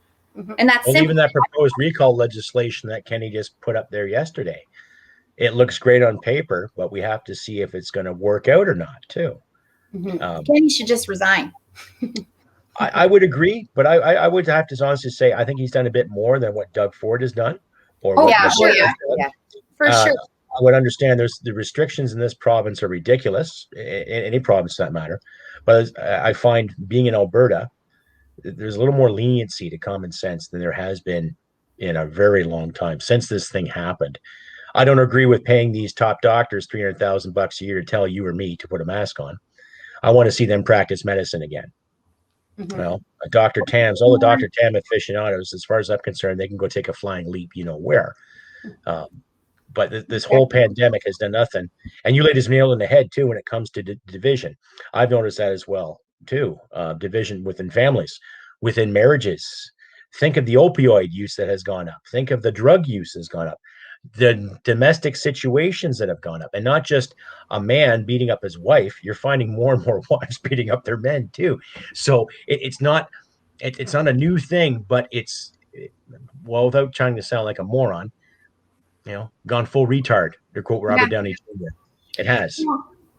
And that's even that proposed recall legislation that Kenny just put up there yesterday. It looks great on paper, but we have to see if it's going to work out or not, too. Kenny should just resign. I would agree, but I would have to honestly say I think he's done a bit more than what Doug Ford has done. For sure. I would understand the restrictions in this province are ridiculous, in any province for that matter. But I find being in Alberta, there's a little more leniency to common sense than there has been in a very long time since this thing happened. I don't agree with paying these top doctors $300,000 a year to tell you or me to put a mask on. I want to see them practice medicine again. Well, Dr. Tam's, all the Dr. Tam aficionados, as far as I'm concerned, they can go take a flying leap, where. But this whole pandemic has done nothing. And you ladies nailed in the head, too, when it comes to division. I've noticed that as well. too. Division within families, within marriages. Think of the opioid use that has gone up. Think of the drug use has gone up. The domestic situations that have gone up, and not just a man beating up his wife. You're finding more and more wives beating up their men too. So it's not a new thing, but well, without trying to sound like a moron, gone full retard, to quote Robert Downey Jr. It has.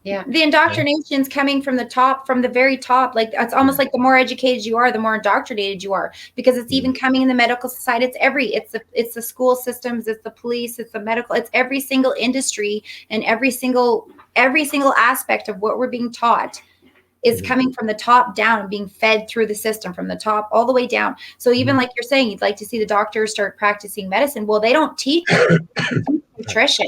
Yeah. The indoctrination's coming from the top, from the very top. Like, it's almost like the more educated you are, the more indoctrinated you are, because it's even coming in the medical society. It's the school systems, it's the police, it's the medical, it's every single industry, and every single aspect of what we're being taught is coming from the top down and being fed through the system from the top all the way down. So even like you're saying, you'd like to see the doctors start practicing medicine. Well, they don't teach nutrition.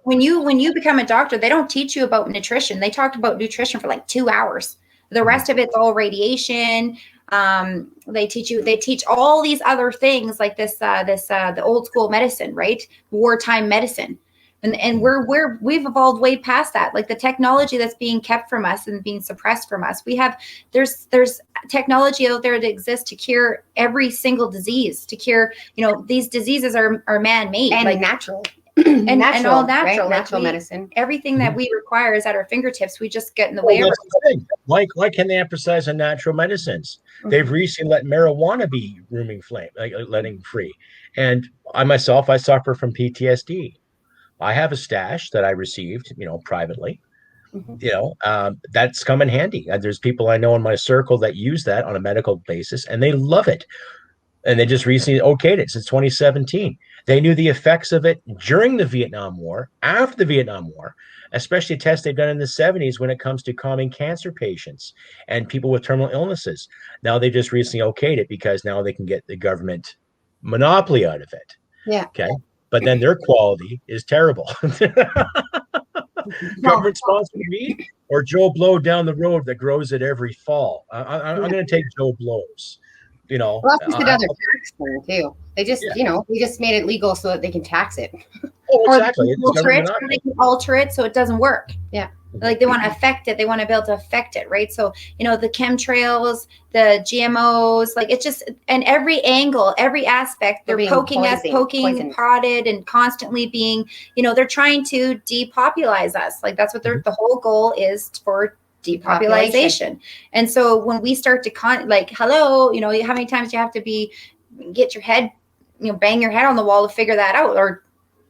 When you become a doctor, they don't teach you about nutrition. They talked about nutrition for like 2 hours. The rest of it's all radiation. They teach all these other things like the old school medicine, right? Wartime medicine. And we've evolved way past that. Like the technology that's being kept from us and being suppressed from us. There's technology out there that exists to cure every single disease, to cure, these diseases are man-made and like natural. And all natural, right? Natural medicine. Everything that we require is at our fingertips. We just get in the way of it. Why can they emphasize on natural medicines? They've recently let marijuana be roaming flame, like letting free. And I suffer from PTSD. I have a stash that I received, privately. That's come in handy. There's people I know in my circle that use that on a medical basis, and they love it. And they just recently okayed it since 2017. They knew the effects of it during the Vietnam War, after the Vietnam War, especially tests they've done in the 70s when it comes to calming cancer patients and people with terminal illnesses. Now they just recently okayed it because now they can get the government monopoly out of it. Yeah. Okay. But then their quality is terrible. Government-sponsored weed or Joe Blow down the road that grows it every fall. I'm going to take Joe Blow's. Well, that's just another tax thing too. They just, they just made it legal so that they can tax it. Oh, exactly. They can alter it so it doesn't work. Yeah. Like they want to affect it. They want to be able to affect it, right? So, the chemtrails, the GMOs, like it's just, and every angle, every aspect, they're poking us, prodded, and constantly being, they're trying to depopulize us. Like that's what the whole goal is for depopulation. And so when we start to hello, how many times you have to get your head, bang your head on the wall to figure that out, or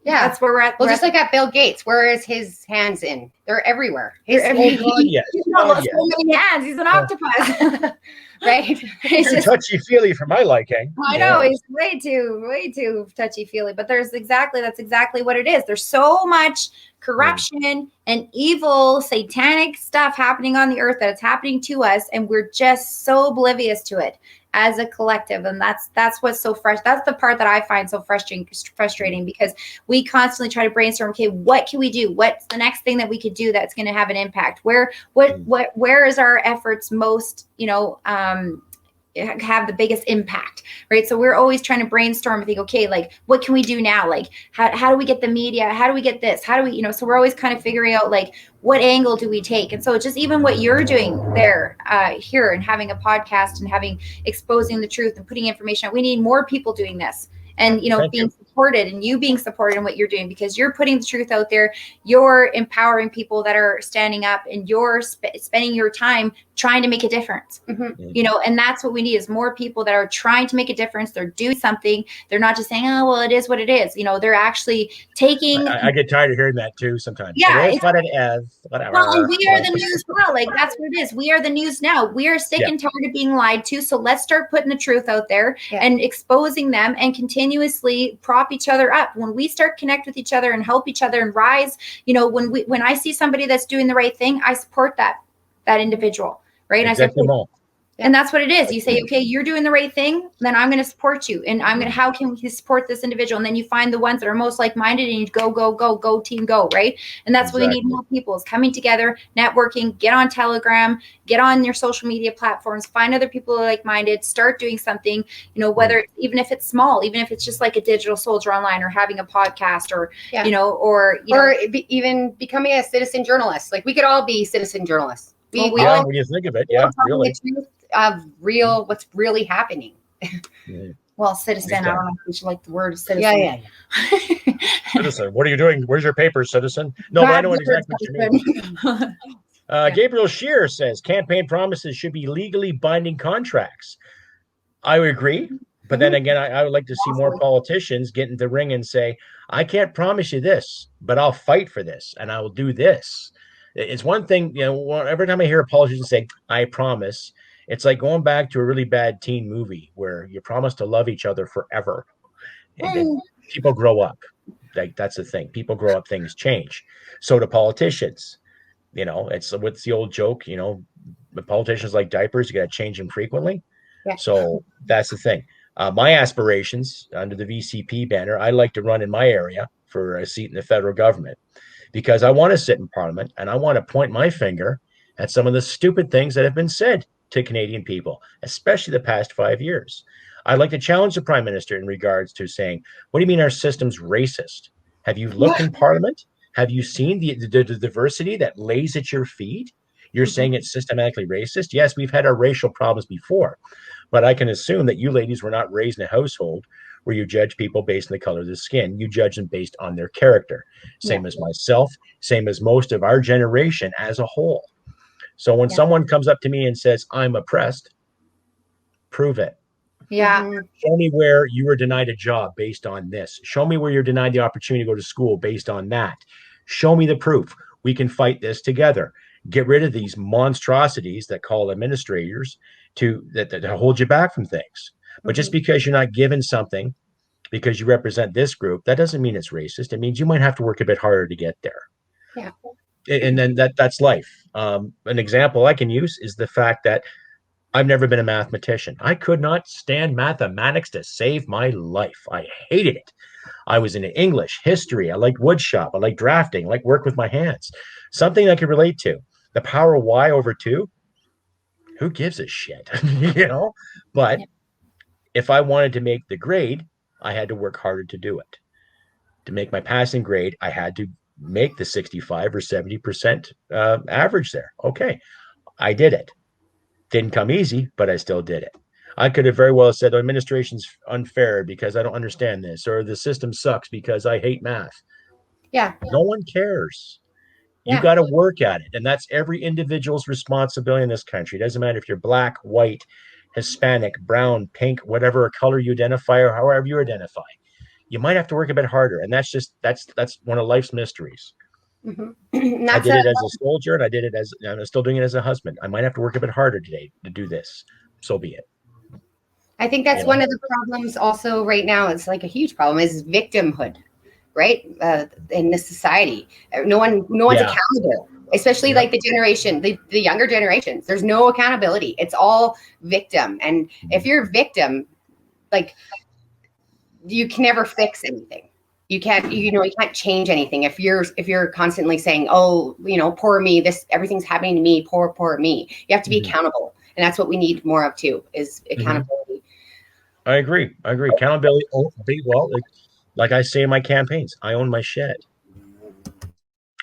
that's where we're at. Well, just like at Bill Gates, where is his hands in? They're everywhere. He's so many hands. He's an octopus. Right? He's too touchy-feely for my liking. I know, he's way too touchy-feely, but that's exactly what it is. There's so much corruption and evil, satanic stuff happening on the earth that it's happening to us, and we're just so oblivious to it as a collective. And that's what's so fresh. That's the part that I find so frustrating because we constantly try to brainstorm, okay, what can we do? What's the next thing that we could do that's going to have an impact? Where is our efforts most, have the biggest impact, right? So we're always trying to brainstorm and think, okay, like what can we do now? Like how do we get the media? How do we get this? How do we, so we're always kind of figuring out like what angle do we take? And so just even what you're doing there, here, and having a podcast and exposing the truth and putting information out, we need more people doing this. And, being supported and you being supported in what you're doing, because you're putting the truth out there. You're empowering people that are standing up, and you're spending your time trying to make a difference, and that's what we need is more people that are trying to make a difference. They're doing something. They're not just saying, oh, well, it is what it is. They're actually taking. I get tired of hearing that too sometimes. Yeah. It is what it is. Whatever. Well, and we are the news now. Like that's what it is. We are the news now. We are sick and tired of being lied to. So let's start putting the truth out there and exposing them and continuously prop each other up. When we start connect with each other and help each other and rise, when I see somebody that's doing the right thing, I support that individual, right? Exactly. And that's what it is. You say, okay, you're doing the right thing, then I'm going to support you. And how can we support this individual? And then you find the ones that are most like-minded and you go team, go, right? And that's what we need more people is coming together, networking, get on Telegram, get on your social media platforms, find other people who are like-minded, start doing something, whether even if it's small, even if it's just like a digital soldier online or having a podcast or, even becoming a citizen journalist. Like we could all be citizen journalists. We we all when you think of it, we're yeah, telling really. the truth of what's really happening. Yeah. Well, citizen. I don't know if we should like the word citizen. Yeah. Citizen, what are you doing? Where's your papers, citizen? No, but I know exactly what you mean. Gabriel Shear says campaign promises should be legally binding contracts. I would agree. But then again, I would like to see more politicians get in the ring and say, I can't promise you this, but I'll fight for this and I will do this. It's one thing, every time I hear a politician say, I promise, it's like going back to a really bad teen movie where you promise to love each other forever. And then people grow up. Like, that's the thing. People grow up, things change. So do politicians. It's what's the old joke, the politicians like diapers, you got to change them frequently. Yeah. So that's the thing. My aspirations under the VCP banner, I'd like to run in my area for a seat in the federal government because I want to sit in parliament and I want to point my finger at some of the stupid things that have been said to Canadian people, especially the past 5 years. I'd like to challenge the prime minister in regards to saying, what do you mean our system's racist? Have you looked in parliament? Have you seen the diversity that lays at your feet? You're saying it's systematically racist? Yes, we've had our racial problems before. But I can assume that you ladies were not raised in a household where you judge people based on the color of the skin. You judge them based on their character. Same as myself, same as most of our generation as a whole. So when someone comes up to me and says, I'm oppressed, prove it. Yeah. Show me where you were denied a job based on this. Show me where you're denied the opportunity to go to school based on that. Show me the proof. We can fight this together. Get rid of these monstrosities that call administrators that hold you back from things. But just because you're not given something because you represent this group, that doesn't mean it's racist. It means you might have to work a bit harder to get there. Yeah. And then that's life. An example I can use is the fact that I've never been a mathematician. I could not stand mathematics to save my life. I hated it. I was into English, history. I liked woodshop. I liked drafting. I liked work with my hands. Something I could relate to. The power of y over 2, who gives a shit? But if I wanted to make the grade, I had to work harder to do it. To make my passing grade, I had to make the 65 or 70% average there. Okay, I did it. Didn't come easy, but I still did it. I could have very well said the administration's unfair because I don't understand this, or the system sucks because I hate math. Yeah. No one cares. You got to work at it. And that's every individual's responsibility in this country. It doesn't matter if you're black, white, Hispanic, brown, pink, whatever color you identify or however you identify. You might have to work a bit harder. And that's one of life's mysteries. I did it as a soldier and I'm still doing it as a husband. I might have to work a bit harder today to do this. So be it. I think that's one of the problems also right now. It's like a huge problem is victimhood, right? In this society, no one's accountable, especially like the younger generations. There's no accountability. It's all victim. And if you're a victim, like you can never fix anything. You can't change anything if you're constantly saying, oh, poor me, everything's happening to me, poor me. You have to be accountable. And that's what we need more of too, is accountability. I agree. Accountability. Well, like I say in my campaigns, I own my shed.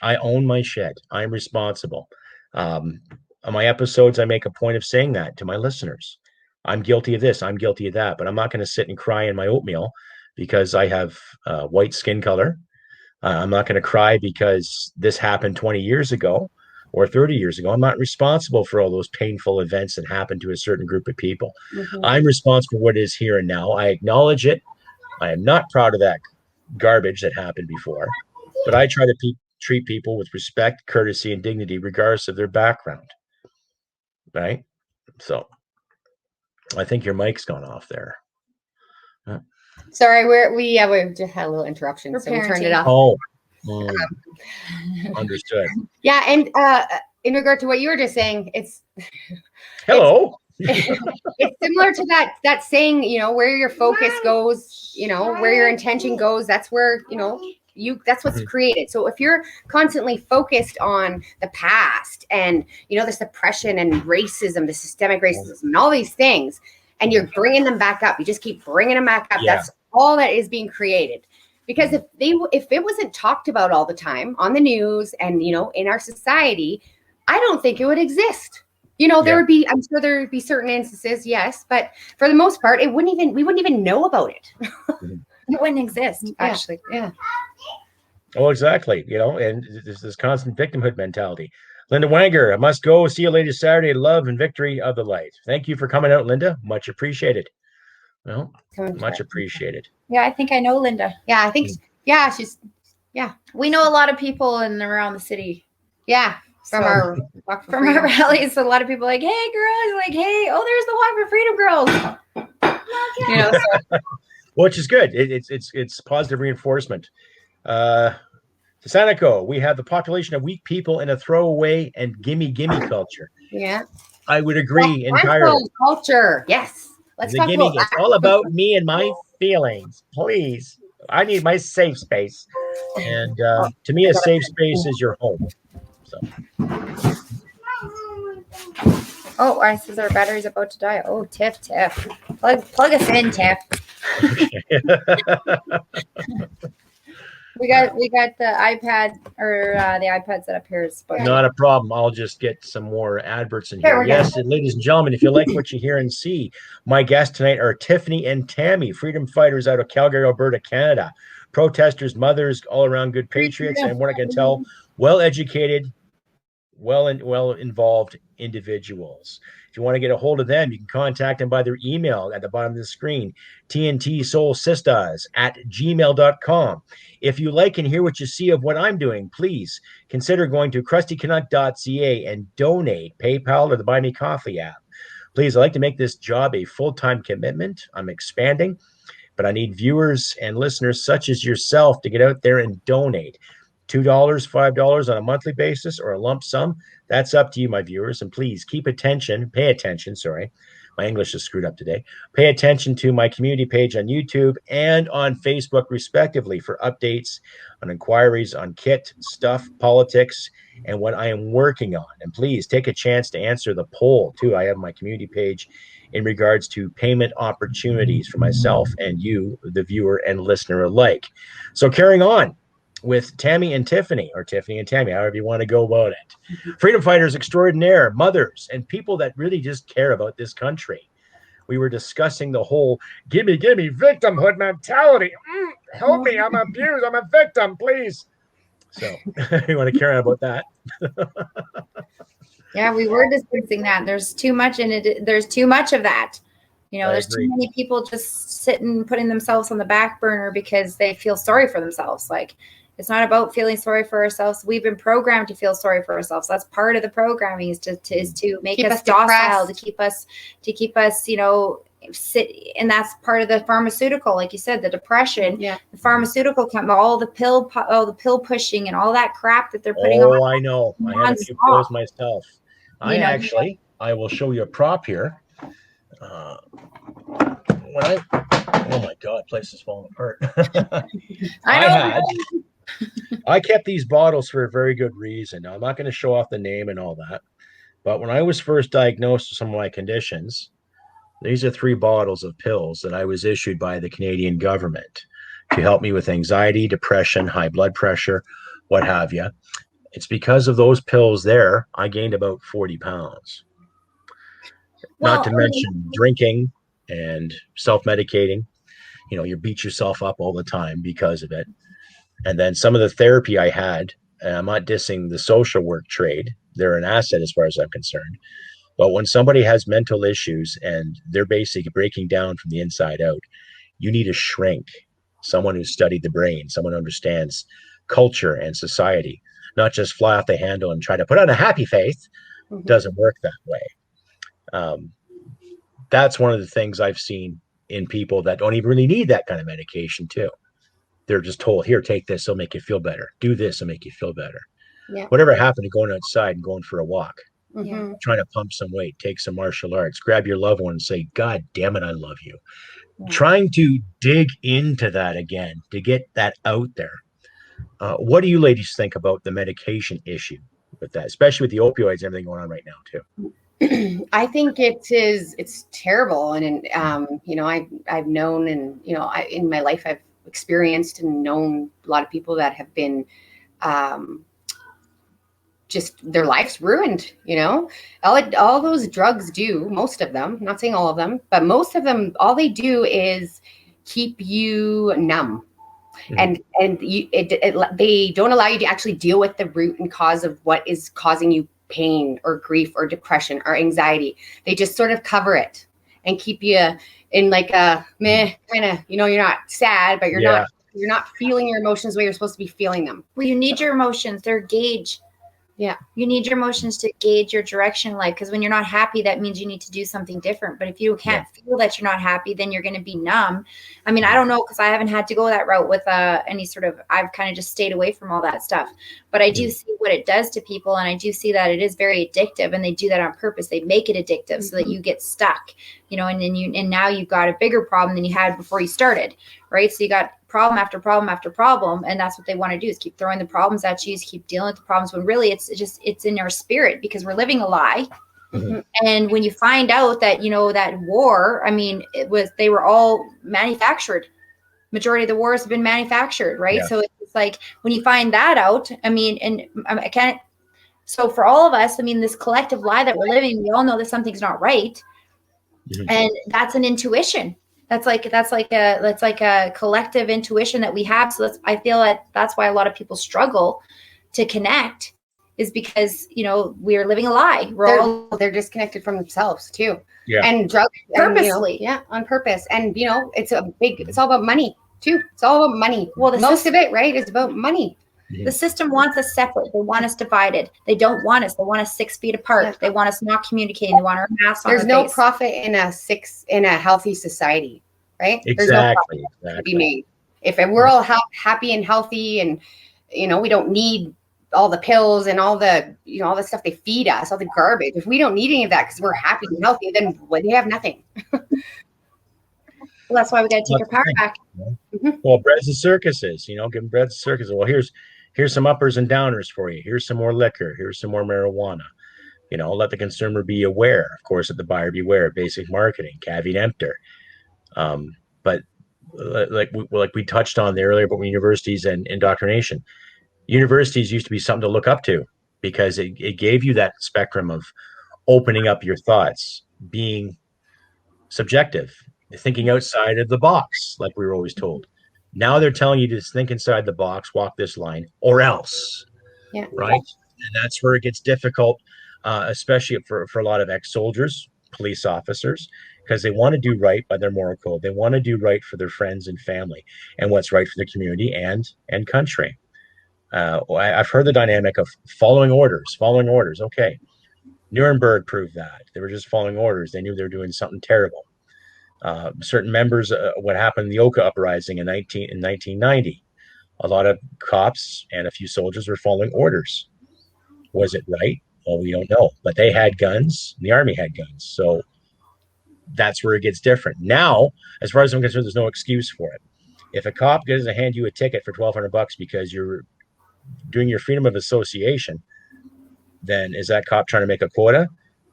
I'm responsible. On my episodes, I make a point of saying that to my listeners. I'm guilty of this. I'm guilty of that. But I'm not going to sit and cry in my oatmeal because I have white skin color. I'm not going to cry because this happened 20 years ago or 30 years ago. I'm not responsible for all those painful events that happened to a certain group of people. I'm responsible for what is here and now. I acknowledge it. I am not proud of that garbage that happened before, but I try to treat people with respect, courtesy, and dignity, regardless of their background. Right? So I think your mic's gone off there. Sorry, we just had a little interruption, so we turned it off. Oh, understood. Yeah, and in regard to what you were just saying, it's hello. It's similar to that saying, where your focus goes, where your intention goes, that's where that's what's created. So if you're constantly focused on the past and the suppression and racism, the systemic racism, and all these things, and you're bringing them back up, you just keep bringing them back up. That's all that is being created. Because if it wasn't talked about all the time on the news and in our society, I don't think it would exist. You know, there would be, I'm sure there would be certain instances, yes, but for the most part, we wouldn't even know about it. It wouldn't exist, actually. Yeah. Oh, exactly. You know, and there's this constant victimhood mentality. Linda Wanger, I must go. See you later Saturday. Love and victory of the light. Thank you for coming out, Linda. Much appreciated. Well, much appreciated. Yeah, I think I know Linda. Yeah, I think, We know a lot of people in and around the city. Yeah. From our rallies, a lot of people are like, hey, girls, like, hey, oh, there's the Walk for Freedom girls. You know, so. Which is good. It's positive reinforcement. Sanico, we have the population of weak people in a throwaway and gimme culture. Yeah, I would agree entirely. Culture, yes. Let's talk about that. It's all about me and my feelings. Please, I need my safe space. And to me, a safe space is your home. So. Oh, I says our battery's about to die. Oh, Tiff. Plug us in, Tiff. We got the iPad or the iPad set up here. Not a problem. I'll just get some more adverts in here. Yes, and ladies and gentlemen, if you like what you hear and see, my guests tonight are Tiffany and Tammy, freedom fighters out of Calgary, Alberta, Canada. Protesters, mothers, all around good patriots, and what I can tell, well-educated, well involved individuals. If you want to get a hold of them, you can contact them by their email at the bottom of the screen, tntsoulsisters@gmail.com. If you like and hear what you see of what I'm doing, please consider going to crustycanuck.ca and donate, PayPal or the Buy Me Coffee app. Please, I'd like to make this job a full-time commitment. I'm expanding, but I need viewers and listeners such as yourself to get out there and donate. $2, $5 on a monthly basis or a lump sum. That's up to you, my viewers. And please pay attention. Sorry, my English is screwed up today. Pay attention to my community page on YouTube and on Facebook, respectively, for updates on inquiries on kit, stuff, politics, and what I am working on. And please take a chance to answer the poll, too. I have my community page in regards to payment opportunities for myself and you, the viewer and listener alike. So carrying on with Tammy and Tiffany, or Tiffany and Tammy, however you want to go about it. Freedom fighters extraordinaire, mothers, and people that really just care about this country. We were discussing the whole gimme victimhood mentality. Help me, I'm abused, I'm a victim, please. So you want to carry on about that? Yeah, we were discussing that. There's too much in it. There's too much of that. You know, there's too many people just sitting, putting themselves on the back burner because they feel sorry for themselves. Like, it's not about feeling sorry for ourselves. We've been programmed to feel sorry for ourselves. That's part of the programming is to make us docile, to keep us, you know, sit. And that's part of the pharmaceutical, like you said, the depression, the pharmaceutical, all the pill pushing and all that crap that they're putting on. Oh, I know. I had a few pills myself. I will show you a prop here. Oh my God, place is falling apart. I kept these bottles for a very good reason. Now, I'm not going to show off the name and all that, but when I was first diagnosed with some of my conditions, these are 3 bottles of pills that I was issued by the Canadian government to help me with anxiety, depression, high blood pressure, what have you. It's because of those pills there, I gained about 40 pounds. Not to mention drinking and self-medicating. You know, you beat yourself up all the time because of it. And then some of the therapy I had, and I'm not dissing the social work trade. They're an asset as far as I'm concerned. But when somebody has mental issues and they're basically breaking down from the inside out, you need a shrink, someone who's studied the brain, someone who understands culture and society, not just fly off the handle and try to put on a happy face. Doesn't work that way. That's one of the things I've seen in people that don't even really need that kind of medication too. They're just told, here, take this, it'll make you feel better. Do this, it'll make you feel better. Yeah. Whatever happened to going outside and going for a walk, trying to pump some weight, take some martial arts, grab your loved one and say, God damn it, I love you. Yeah. Trying to dig into that again, to get that out there. What do you ladies think about the medication issue with that, especially with the opioids and everything going on right now too? I think it's terrible. And, you know, I've known, and, you know, in my life, I've experienced and known a lot of people that have been just their life's ruined. All those drugs do, most of them, I'm not saying all of them, but most of them, all they do is keep you numb. And they don't allow you to actually deal with the root and cause of what is causing you pain or grief or depression or anxiety. They just sort of cover it and keep you in like a meh kind of, you're not sad, but you're not feeling your emotions the way you're supposed to be feeling them. Well, you need your emotions. They're a gauge. Yeah. You need your emotions to gauge your direction in life, because when you're not happy, that means you need to do something different. But if you can't feel that you're not happy, then you're going to be numb. I mean, I don't know, because I haven't had to go that route with any sort of, I've kind of just stayed away from all that stuff. But I do see what it does to people, and I do see that it is very addictive, and they do that on purpose. They make it addictive so that you get stuck, and now you've got a bigger problem than you had before you started, right? So you got problem after problem after problem, and that's what they want to do, is keep throwing the problems at you, keep dealing with the problems, when really it's in our spirit, because we're living a lie. And when you find out that that war, I mean, they were all manufactured. Majority of the wars have been manufactured, right? So it's like, when you find that out, I mean, and I can't, so for all of us, I mean, this collective lie that we're living, we all know that something's not right. And that's an intuition. That's like a collective intuition that we have. So I feel that that's why a lot of people struggle to connect, is because, we're living a lie. They're disconnected from themselves too. Yeah. And drugs purposely. On purpose. And it's all about money too. It's all about money. Well, most of it, right, is about money. The system wants us separate. They want us divided. They don't want us. They want us 6 feet apart. They want us not communicating. They want our masks on. There's no profit in a healthy society, right? Exactly. There's no profit to be made. If we're all happy and healthy, and we don't need all the pills and all the all the stuff they feed us, all the garbage. If we don't need any of that because we're happy and healthy, then they have nothing. Well, that's why we got to take our power back. Well, bread's the circuses, give them bread's the circus. Well, here's some uppers and downers for you. Here's some more liquor. Here's some more marijuana. Let the consumer be aware. Of course, let the buyer beware. Basic marketing, caveat emptor. But like we touched on there earlier, about universities and indoctrination. Universities used to be something to look up to, because it gave you that spectrum of opening up your thoughts, being subjective, thinking outside of the box, like we were always told. Now they're telling you to think inside the box, walk this line, or else. Yeah. Right. And that's where it gets difficult, especially for a lot of ex-soldiers, police officers, because they want to do right by their moral code. They want to do right for their friends and family, and what's right for the community and country. I've heard the dynamic of following orders. Okay. Nuremberg proved that. They were just following orders. They knew they were doing something terrible. Certain members, what happened in the Oka uprising in 1990, a lot of cops and a few soldiers were following orders. Was it right? Well, we don't know. But they had guns. The army had guns. So that's where it gets different. Now, as far as I'm concerned, there's no excuse for it. If a cop doesn't hand you a ticket for $1,200 because you're doing your freedom of association, then is that cop trying to make a quota,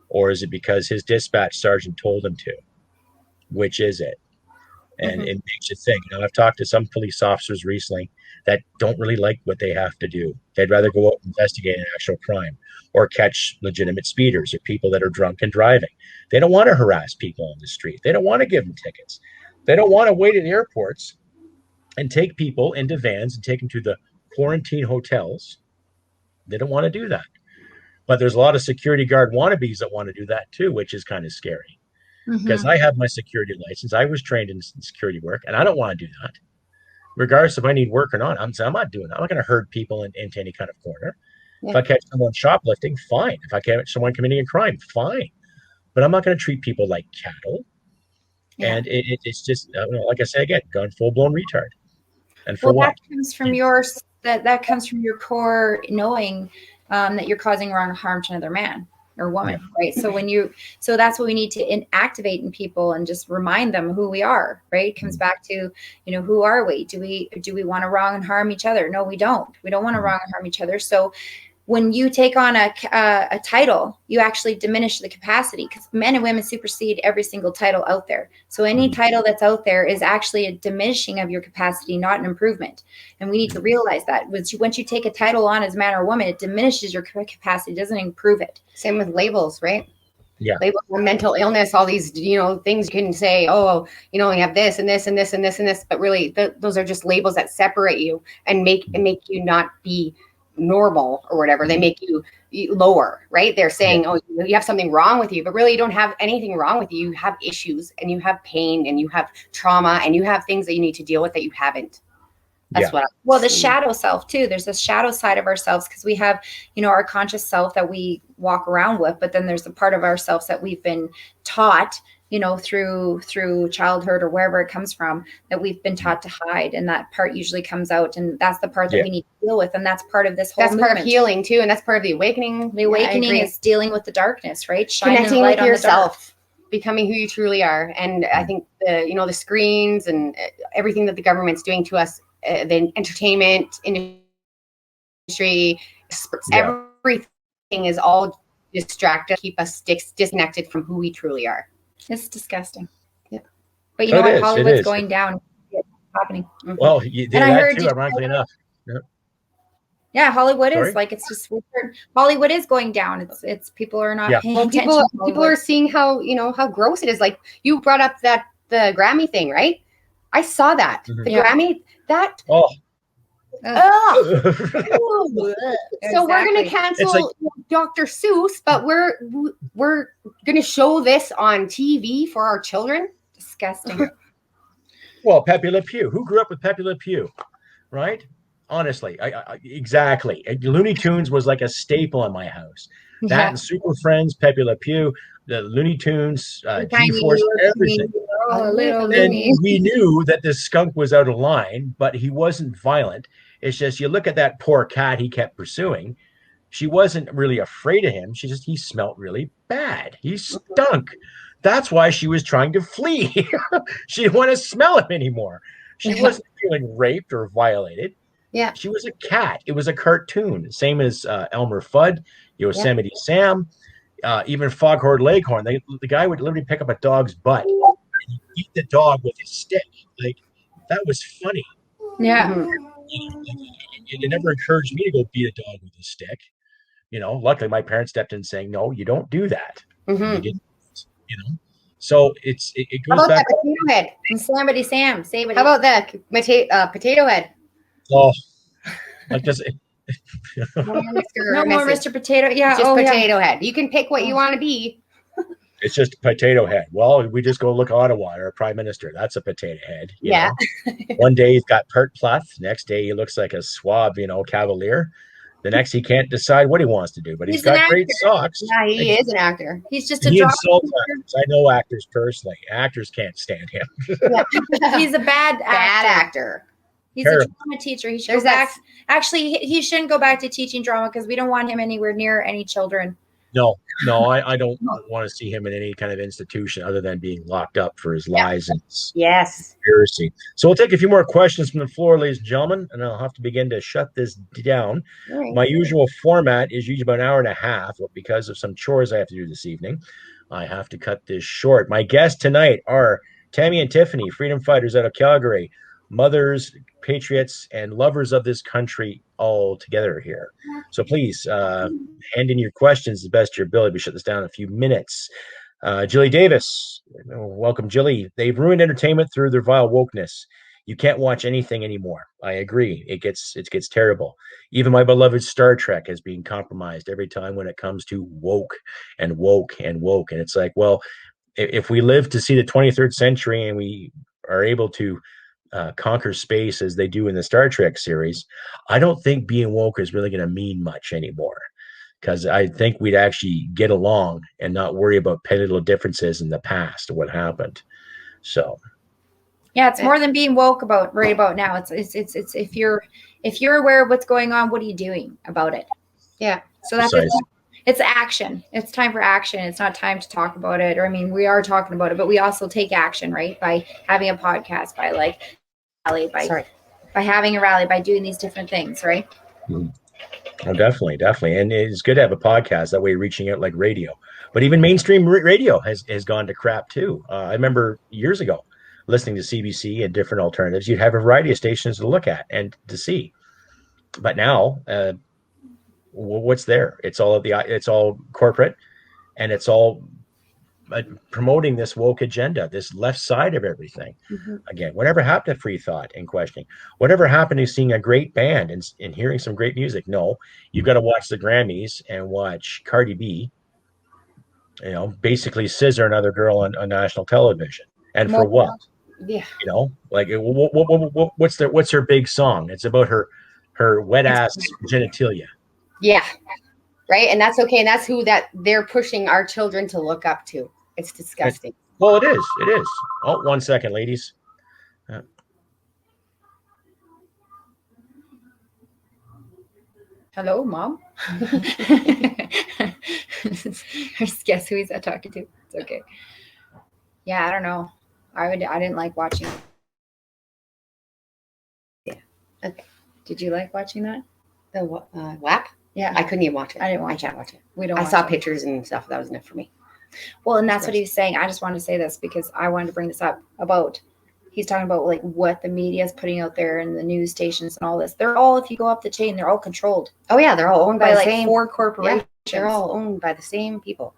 or is it because his dispatch sergeant told him to? Which is it? And it makes you think. I've talked to some police officers recently that don't really like what they have to do. They'd rather go out and investigate an actual crime, or catch legitimate speeders or people that are drunk and driving. They don't want to harass people on the street. They don't want to give them tickets. They don't want to wait at airports and take people into vans and take them to the quarantine hotels. They don't want to do that. But there's a lot of security guard wannabes that want to do that too, which is kind of scary. Because I have my security license. I was trained in security work, and I don't want to do that. Regardless if I need work or not, I'm not doing that. I'm not going to herd people into any kind of corner. Yeah. If I catch someone shoplifting, fine. If I catch someone committing a crime, fine. But I'm not going to treat people like cattle. Yeah. And it's just, like I say again, gone full-blown retard. And for what? That comes from that comes from your core knowing that you're causing wrong harm to another man or woman, right? So that's what we need to activate in people, and just remind them who we are, right? It comes back to, who are we? Do we want to wrong and harm each other? No, we don't. We don't want to wrong and harm each other. So when you take on a title, you actually diminish the capacity, because men and women supersede every single title out there. So any title that's out there is actually a diminishing of your capacity, not an improvement. And we need to realize that once you take a title on as man or woman, it diminishes your capacity, doesn't improve it. Same with labels, right? Yeah. Labels for mental illness, all these, things you can say, oh, you have this and this and this and this and this, but really those are just labels that separate you and make you not be normal or whatever. They make you lower, right? They're saying, oh, you have something wrong with you, but really you don't have anything wrong with you. You have issues and you have pain and you have trauma and you have things that you need to deal with that you haven't. That's what the shadow self too. There's a shadow side of ourselves, because we have, our conscious self that we walk around with, but then there's a part of ourselves that we've been taught, through childhood or wherever it comes from, that we've been taught to hide. And that part usually comes out. And that's the part that we need to deal with. And that's part of this whole movement. Part of healing too. And that's part of the awakening. The awakening is dealing with the darkness, right? Connecting with yourself, becoming who you truly are. And I think the screens and everything that the government's doing to us, the entertainment industry, everything is all distracted, keep us disconnected from who we truly are. It's disgusting. Yeah. But you know what? Hollywood's going down. It's happening. Well, you did that too, ironically enough. Yeah, Hollywood is it's just weird. Hollywood is going down. It's people are not paying attention. People are seeing how gross it is. Like you brought up the Grammy thing, right? I saw that. The Grammy that. Oh. So we're going to cancel Dr. Seuss, but we're going to show this on TV for our children. Disgusting. Well, Pepe Le Pew. Who grew up with Pepe Le Pew, right? Honestly, exactly. Looney Tunes was like a staple in my house. That and Super Friends, Pepe Le Pew, the Looney Tunes, G-Force, everything. And we knew that this skunk was out of line, but he wasn't violent. It's just, you look at that poor cat he kept pursuing. She wasn't really afraid of him. He smelled really bad. He stunk. That's why she was trying to flee. She didn't want to smell him anymore. She wasn't feeling raped or violated. Yeah. She was a cat. It was a cartoon. Same as Elmer Fudd, Yosemite Sam, even Foghorn Leghorn. The guy would literally pick up a dog's butt and eat the dog with his stick. Like, that was funny. Yeah. It never encouraged me to go beat a dog with a stick. Luckily my parents stepped in saying, no, you don't do that. You didn't, So it goes back. That potato head? Somebody, Sam, say what. How about that potato head? Oh, like this. No more Mr. Potato. Yeah, just potato head. You can pick what you want to be. It's just a potato head. Well, we just go look at Ottawa, our prime minister. That's a potato head. You know? One day he's got pert pluth. Next day he looks like a swab, cavalier. The next he can't decide what he wants to do, but he's got great socks. Yeah, he is an actor. He's just a drama actors. I know actors personally. Actors can't stand him. He's a bad actor. He's a drama teacher. He should go back. Actually, he shouldn't go back to teaching drama, because we don't want him anywhere near any children. No, I don't want to see him in any kind of institution other than being locked up for his lies and conspiracy. So we'll take a few more questions from the floor, ladies and gentlemen, and I'll have to begin to shut this down. Right. My usual format is usually about an hour and a half, but because of some chores I have to do this evening, I have to cut this short. My guests tonight are Tammy and Tiffany, freedom fighters out of Calgary, mothers, patriots, and lovers of this country all together here. So please hand in your questions as best your ability. We shut this down in a few minutes. Jilly Davis, welcome, Jilly. They've ruined entertainment through their vile wokeness. You can't watch anything anymore. I agree. It gets terrible. Even my beloved Star Trek is being compromised every time when it comes to woke. And it's like, well, if we live to see the 23rd century and we are able to conquer space as they do in the Star Trek series, I don't think being woke is really going to mean much anymore, because I think we'd actually get along and not worry about petty little differences in the past of what happened. So yeah, it's more than being woke worried about now. It's if you're aware of what's going on, what are you doing about it? Yeah. So that's it's action. It's time for action. It's not time to talk about it. Or, we are talking about it, but we also take action, right? By having a podcast, by rally, by having a rally, by doing these different things, right? Oh, definitely, definitely. And it's good to have a podcast that way, reaching out like radio. But even mainstream radio has gone to crap too. I remember years ago listening to CBC and different alternatives. You'd have a variety of stations to look at and to see. But now, what's there? It's all corporate, and it's all promoting this woke agenda, this left side of everything. Again, whatever happened to free thought and questioning? Whatever happened to seeing a great band and hearing some great music? No, you've got to watch the Grammys and watch Cardi B, basically scissor another girl on national television. And for what? Yeah. Like what's her big song? It's about her wet ass genitalia. Yeah. Right. And that's okay. And that's who that they're pushing our children to look up to. It's disgusting. Well, it is. It is. Oh, 1 second, ladies. Hello, Mom. Just guess who he's talking to. It's okay. Yeah, I don't know. I didn't like watching. Yeah. Okay. Did you like watching that? The WAP? Yeah. I couldn't even watch it. I didn't watch I can't watch it. We don't. I saw pictures and stuff. That was enough for me. Well, and that's what he was saying. I just wanted to say this because I wanted to bring this up about. He's talking about like what the media is putting out there and the news stations and all this. They're all, if you go up the chain, they're all controlled. Oh yeah, they're all owned by the like same 4 corporations. Yeah, they're all owned by the same people.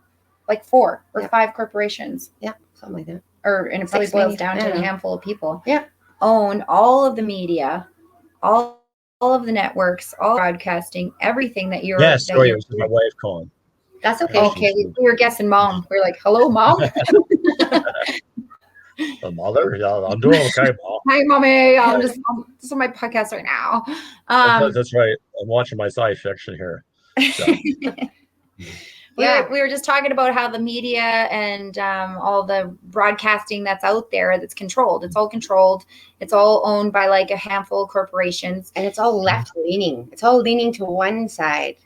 Like 4 or 5 corporations. Yeah, something like that. And it probably 6 boils maybe. down to a handful of people. Yeah. Own all of the media, all of the networks, all broadcasting, everything that you're. Yes, sorry, it was my wife calling. That's okay. Okay, we were guessing Mom. We were like, hello, Mom. Mother, I'm doing okay, Mom. Hi, Mommy. This is my podcast right now. That's right. I'm watching my sci fiction here. So. We were just talking about how the media and all the broadcasting that's out there, that's controlled. It's all controlled. It's all owned by like a handful of corporations. And it's all left leaning. It's all leaning to one side.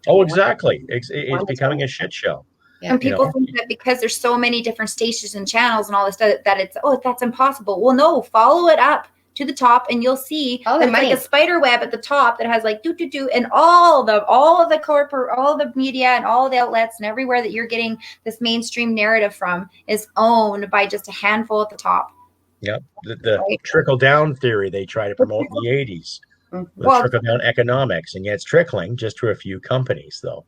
Oh, exactly. It's becoming a shit show. Yeah. And people think that because there's so many different stations and channels and all this stuff that it's, that's impossible. Well, no, follow it up to the top and you'll see there's like a spider web at the top that has like and all the media and all the outlets and everywhere that you're getting this mainstream narrative from is owned by just a handful at the top. Yep. The trickle down theory they try to promote in the 80s. The trickle down economics, and yet it's trickling just to a few companies though.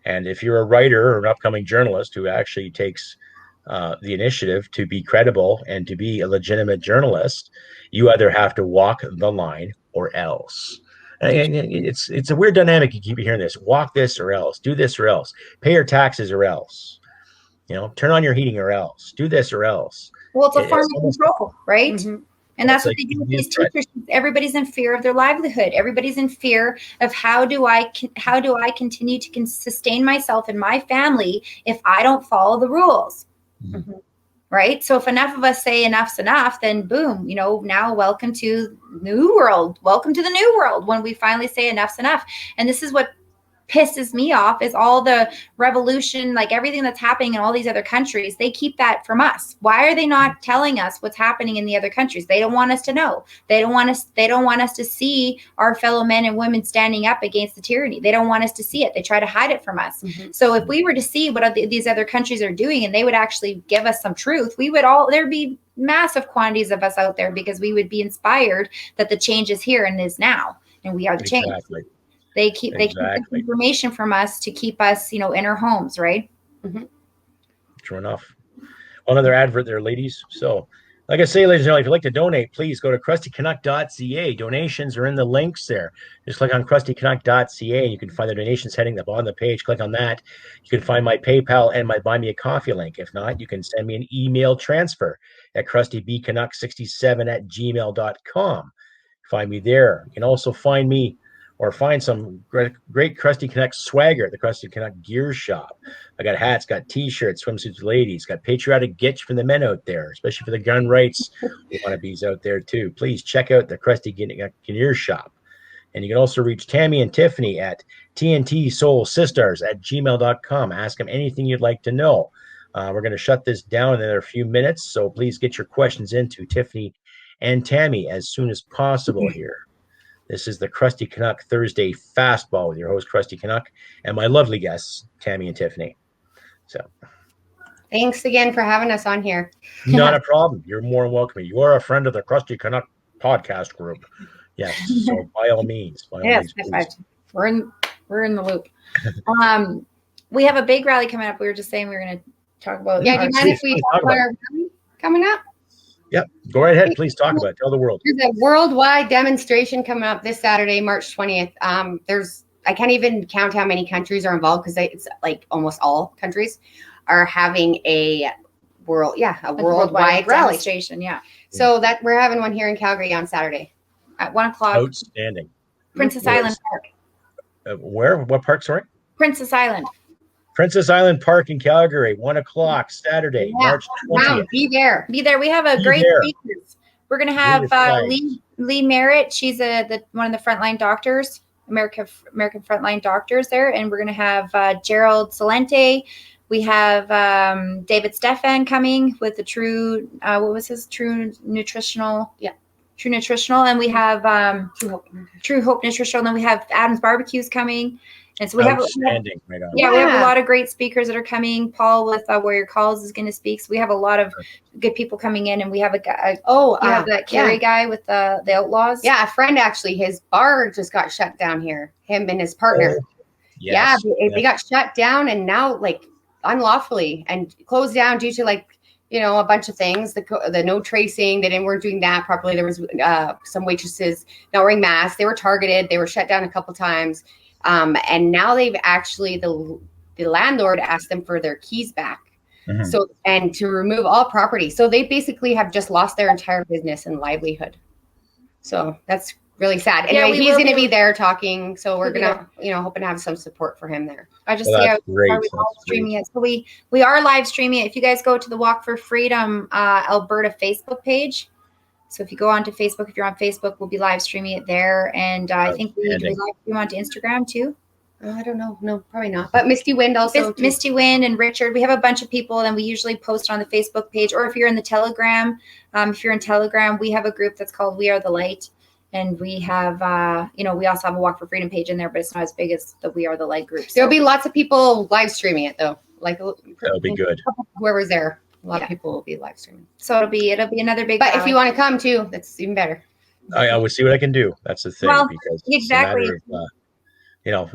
And if you're a writer or an upcoming journalist who actually takes the initiative to be credible and to be a legitimate journalist, you either have to walk the line or else. And it's a weird dynamic. You keep hearing this: walk this or else, do this or else, pay your taxes or else, turn on your heating or else, do this or else. Well, it's a form of control, right? Mm-hmm. And that's what they do with these teachers. Everybody's in fear of their livelihood. Everybody's in fear of how do I continue to sustain myself and my family if I don't follow the rules. Mm-hmm. Right. So if enough of us say enough's enough, then boom, now welcome to new world. Welcome to the new world when we finally say enough's enough. And this is what pisses me off is all the revolution, like everything that's happening in all these other countries. They keep that from us. Why are they not telling us what's happening in the other countries? They don't want us to know. They don't want us to see our fellow men and women standing up against the tyranny. They don't want us to see it. They try to hide it from us. Mm-hmm. So if we were to see what these other countries are doing and they would actually give us some truth, there'd be massive quantities of us out there because we would be inspired that the change is here and is now. And we are the change. Exactly. They keep information from us to keep us, in our homes, right? Mm-hmm. True enough. One other advert there, ladies. So, like I say, ladies and gentlemen, if you'd like to donate, please go to crustycanuck.ca. Donations are in the links there. Just click on crustycanuck.ca and you can find the donations heading up on the page. Click on that. You can find my PayPal and my Buy Me a Coffee link. If not, you can send me an email transfer at crustybcanuck67@gmail.com. Find me there. You can also find me or find some great Crusty Canuck swagger at the Crusty Canuck Gear Shop. I got hats, got T-shirts, swimsuits, ladies, got patriotic gitch for the men out there, especially for the gun rights wannabes out there too. Please check out the Crusty Canuck Gear Shop. And you can also reach Tammy and Tiffany at TNT SiStars@gmail.com. Ask them anything you'd like to know. We're going to shut this down in another few minutes, so please get your questions into Tiffany and Tammy as soon as possible here. This is the Crusty Canuck Thursday Fastball with your host, Crusty Canuck, and my lovely guests, Tammy and Tiffany. So, thanks again for having us on here. not a problem. You're more than welcome. You are a friend of the Crusty Canuck podcast group. Yes. So by all means, yes, we're in the loop. We have a big rally coming up. We were just saying we were going to talk about. Yeah, do you mind if we talk about our rally coming up? Yep. Go right ahead. Please talk about it. Tell the world. There's a worldwide demonstration coming up this Saturday, March 20th. I can't even count how many countries are involved because it's like almost all countries are having a worldwide rally demonstration. Yeah. So that we're having one here in Calgary on Saturday at 1:00. Outstanding. Princess Island Park. Where? What park? Sorry. Princess Island. Princess Island Park in Calgary, 1:00 Saturday, March 20th. Wow, be there. Be there. We have a great speakers. We're going to have Lee Merritt. She's one of the frontline doctors, American frontline doctors there. And we're going to have Gerald Salente. We have David Stefan coming with the True Nutritional. Yeah. True Nutritional. And we have True Hope Nutritional. And then we have Adam's Barbecues coming. And so we have we have a lot of great speakers that are coming. Paul with Warrior Calls is going to speak. So we have a lot of good people coming in, and we have have that Kerry guy with the Outlaws. Yeah, a friend actually. His bar just got shut down here. Him and his partner. Yes. Yeah, they got shut down, and now like unlawfully and closed down due to a bunch of things. The no tracing. They weren't doing that properly. There was some waitresses not wearing masks. They were targeted. They were shut down a couple times. And now they've actually the landlord asked them for their keys back. Mm-hmm. So, and to remove all property. So they basically have just lost their entire business and livelihood. So that's really sad. Anyway, he's going to be there talking. So we're going to, hoping to have some support for him there. I just see how we're live streaming it. So we are live streaming it. If you guys go to the Walk for Freedom Alberta Facebook page. So if you go onto Facebook, if you're on Facebook, we'll be live streaming it there. And I think we live stream onto Instagram too. I don't know. No, probably not. But Misty Wind also. Misty Wind and Richard. We have a bunch of people, and we usually post on the Facebook page. Or if you're in the Telegram, we have a group that's called We Are the Light. And we have, we also have a Walk for Freedom page in there, but it's not as big as the We Are the Light group. So. There'll be lots of people live streaming it though. That'll be good. Whoever's there. A lot of people will be live streaming. So it'll be another big. But if you want to come too, that's even better. I will see what I can do. That's the thing. Well, because exactly.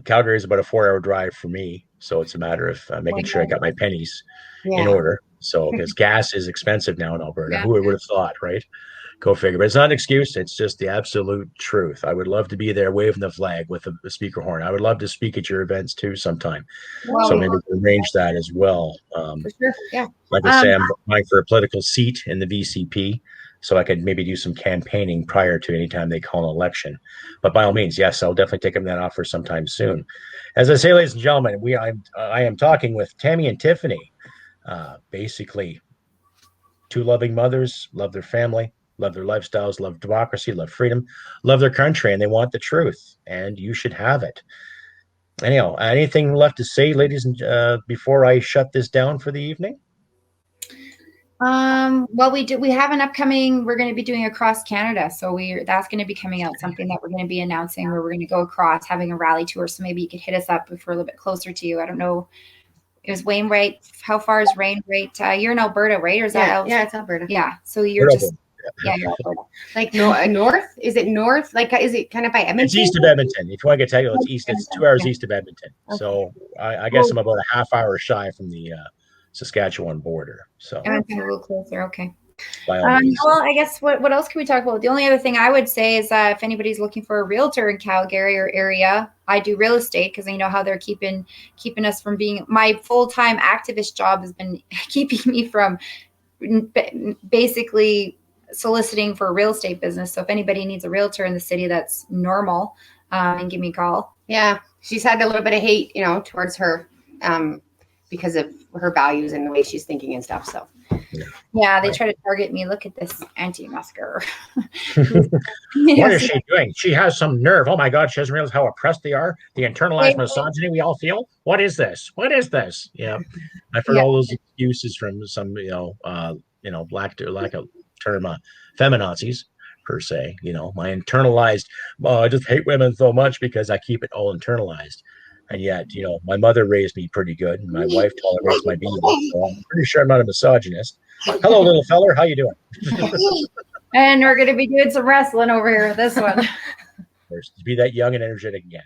Calgary is about a 4-hour drive for me, so it's a matter of making sure I got my pennies in order. So because gas is expensive now in Alberta, who would have thought, right? Go figure. But it's not an excuse. It's just the absolute truth. I would love to be there waving the flag with a speaker horn. I would love to speak at your events too sometime. Wow. So maybe we can arrange that as well. For sure. Yeah. Like I say, I'm applying for a political seat in the VCP, so I could maybe do some campaigning prior to any time they call an election. But by all means, yes, I'll definitely take them that offer sometime soon. As I say, ladies and gentlemen, I am talking with Tammy and Tiffany. Basically, two loving mothers, love their family, love their lifestyles, love democracy, love freedom, love their country, and they want the truth, and you should have it. Anyhow, anything left to say, ladies, and before I shut this down for the evening? Well, we have an upcoming, we're going to be doing across Canada. So that's going to be coming out, something that we're going to be announcing where we're going to go across, having a rally tour. So maybe you could hit us up if we're a little bit closer to you. I don't know. It was Wainwright. How far is Wainwright? You're in Alberta, right? Or is that out? Yeah, it's Alberta. Yeah. So you're just... Yeah, you're Alberta. Like north? Is it north? Like, is it kind of by Edmonton? It's east of Edmonton. If you want to get technical, it's east. It's 2 hours east of Edmonton. Okay. So I guess I'm about a half hour shy from the Saskatchewan border. So I'm a little closer. Okay. By all means. Well, I guess what else can we talk about? The only other thing I would say is if anybody's looking for a realtor in Calgary or area, I do real estate because I know how they're keeping us from being. My full-time activist job has been keeping me from basically soliciting for a real estate business. So if anybody needs a realtor in the city that's normal, and give me a call. Yeah. She's had a little bit of hate, towards her, because of her values and the way she's thinking and stuff. So yeah, they try to target me. Look at this anti-masker. What is she doing? She has some nerve. Oh my God. She doesn't realize how oppressed they are. The internalized misogyny we all feel. What is this? What is this? Yeah. I've heard all those excuses from some, lack of term, feminazis, per se. You know, my internalized, well, I just hate women so much because I keep it all internalized. And yet, you know, my mother raised me pretty good, and my wife tolerates my BS. So I'm pretty sure I'm not a misogynist. Hello, little feller. How you doing? And we're going to be doing some wrestling over here with this one. To be that young and energetic again.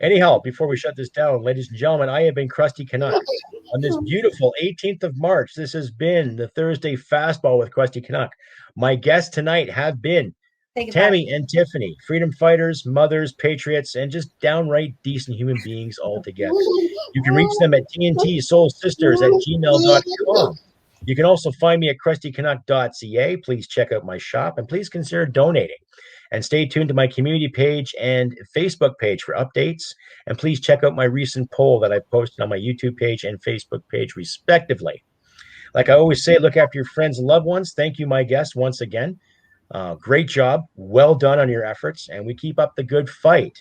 Anyhow, before we shut this down, ladies and gentlemen, I have been Crusty Canuck. On this beautiful 18th of March, this has been the Thursday Fastball with Crusty Canuck. My guests tonight have been Tammy and Tiffany, freedom fighters, mothers, patriots, and just downright decent human beings altogether. You can reach them at TNT SiStars at gmail.com. You can also find me at crustycanuck.ca. Please check out my shop and please consider donating. And stay tuned to my community page and Facebook page for updates. And please check out my recent poll that I posted on my YouTube page and Facebook page, respectively. Like I always say, look after your friends and loved ones. Thank you, my guests, once again. Great job. Well done on your efforts. And we keep up the good fight.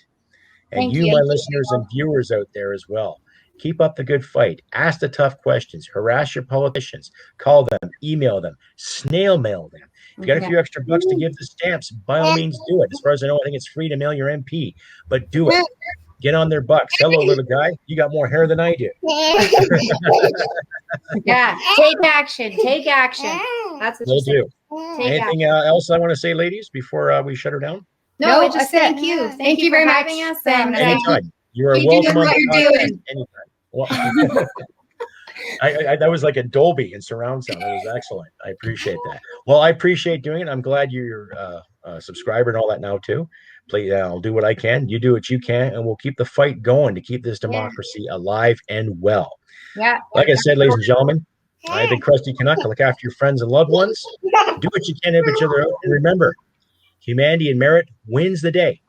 And Thank you, you. my listeners and viewers out there as well. Keep up the good fight. Ask the tough questions. Harass your politicians. Call them. Email them. Snail mail them. If you got a few extra bucks to give the stamps, by all means do it. As far as I know, I think it's free to mail your MP. But do it. Get on their bucks. Hello, little guy. You got more hair than I do. Yeah. Take action. Take action. That's what Will you do. say. Anything else I want to say, ladies, before we shut her down? No, just thank you. Thank you very much for having us. And Anytime. You are keep welcome doing on what the you're podcast doing. anytime. Well, that was like a Dolby in surround sound. It was excellent. I appreciate that. Well, I appreciate doing it. I'm glad you're a subscriber and all that now too. Please, I'll do what I can. You do what you can, and we'll keep the fight going to keep this democracy alive and well. Yeah. Like I said, ladies and gentlemen, I've been Crusty Canuck. Look after your friends and loved ones. Do what you can to help each other out. And remember, humanity and merit wins the day.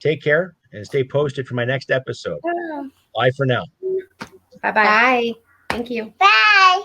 Take care and stay posted for my next episode. Bye for now. Bye-bye. Bye. Thank you. Bye.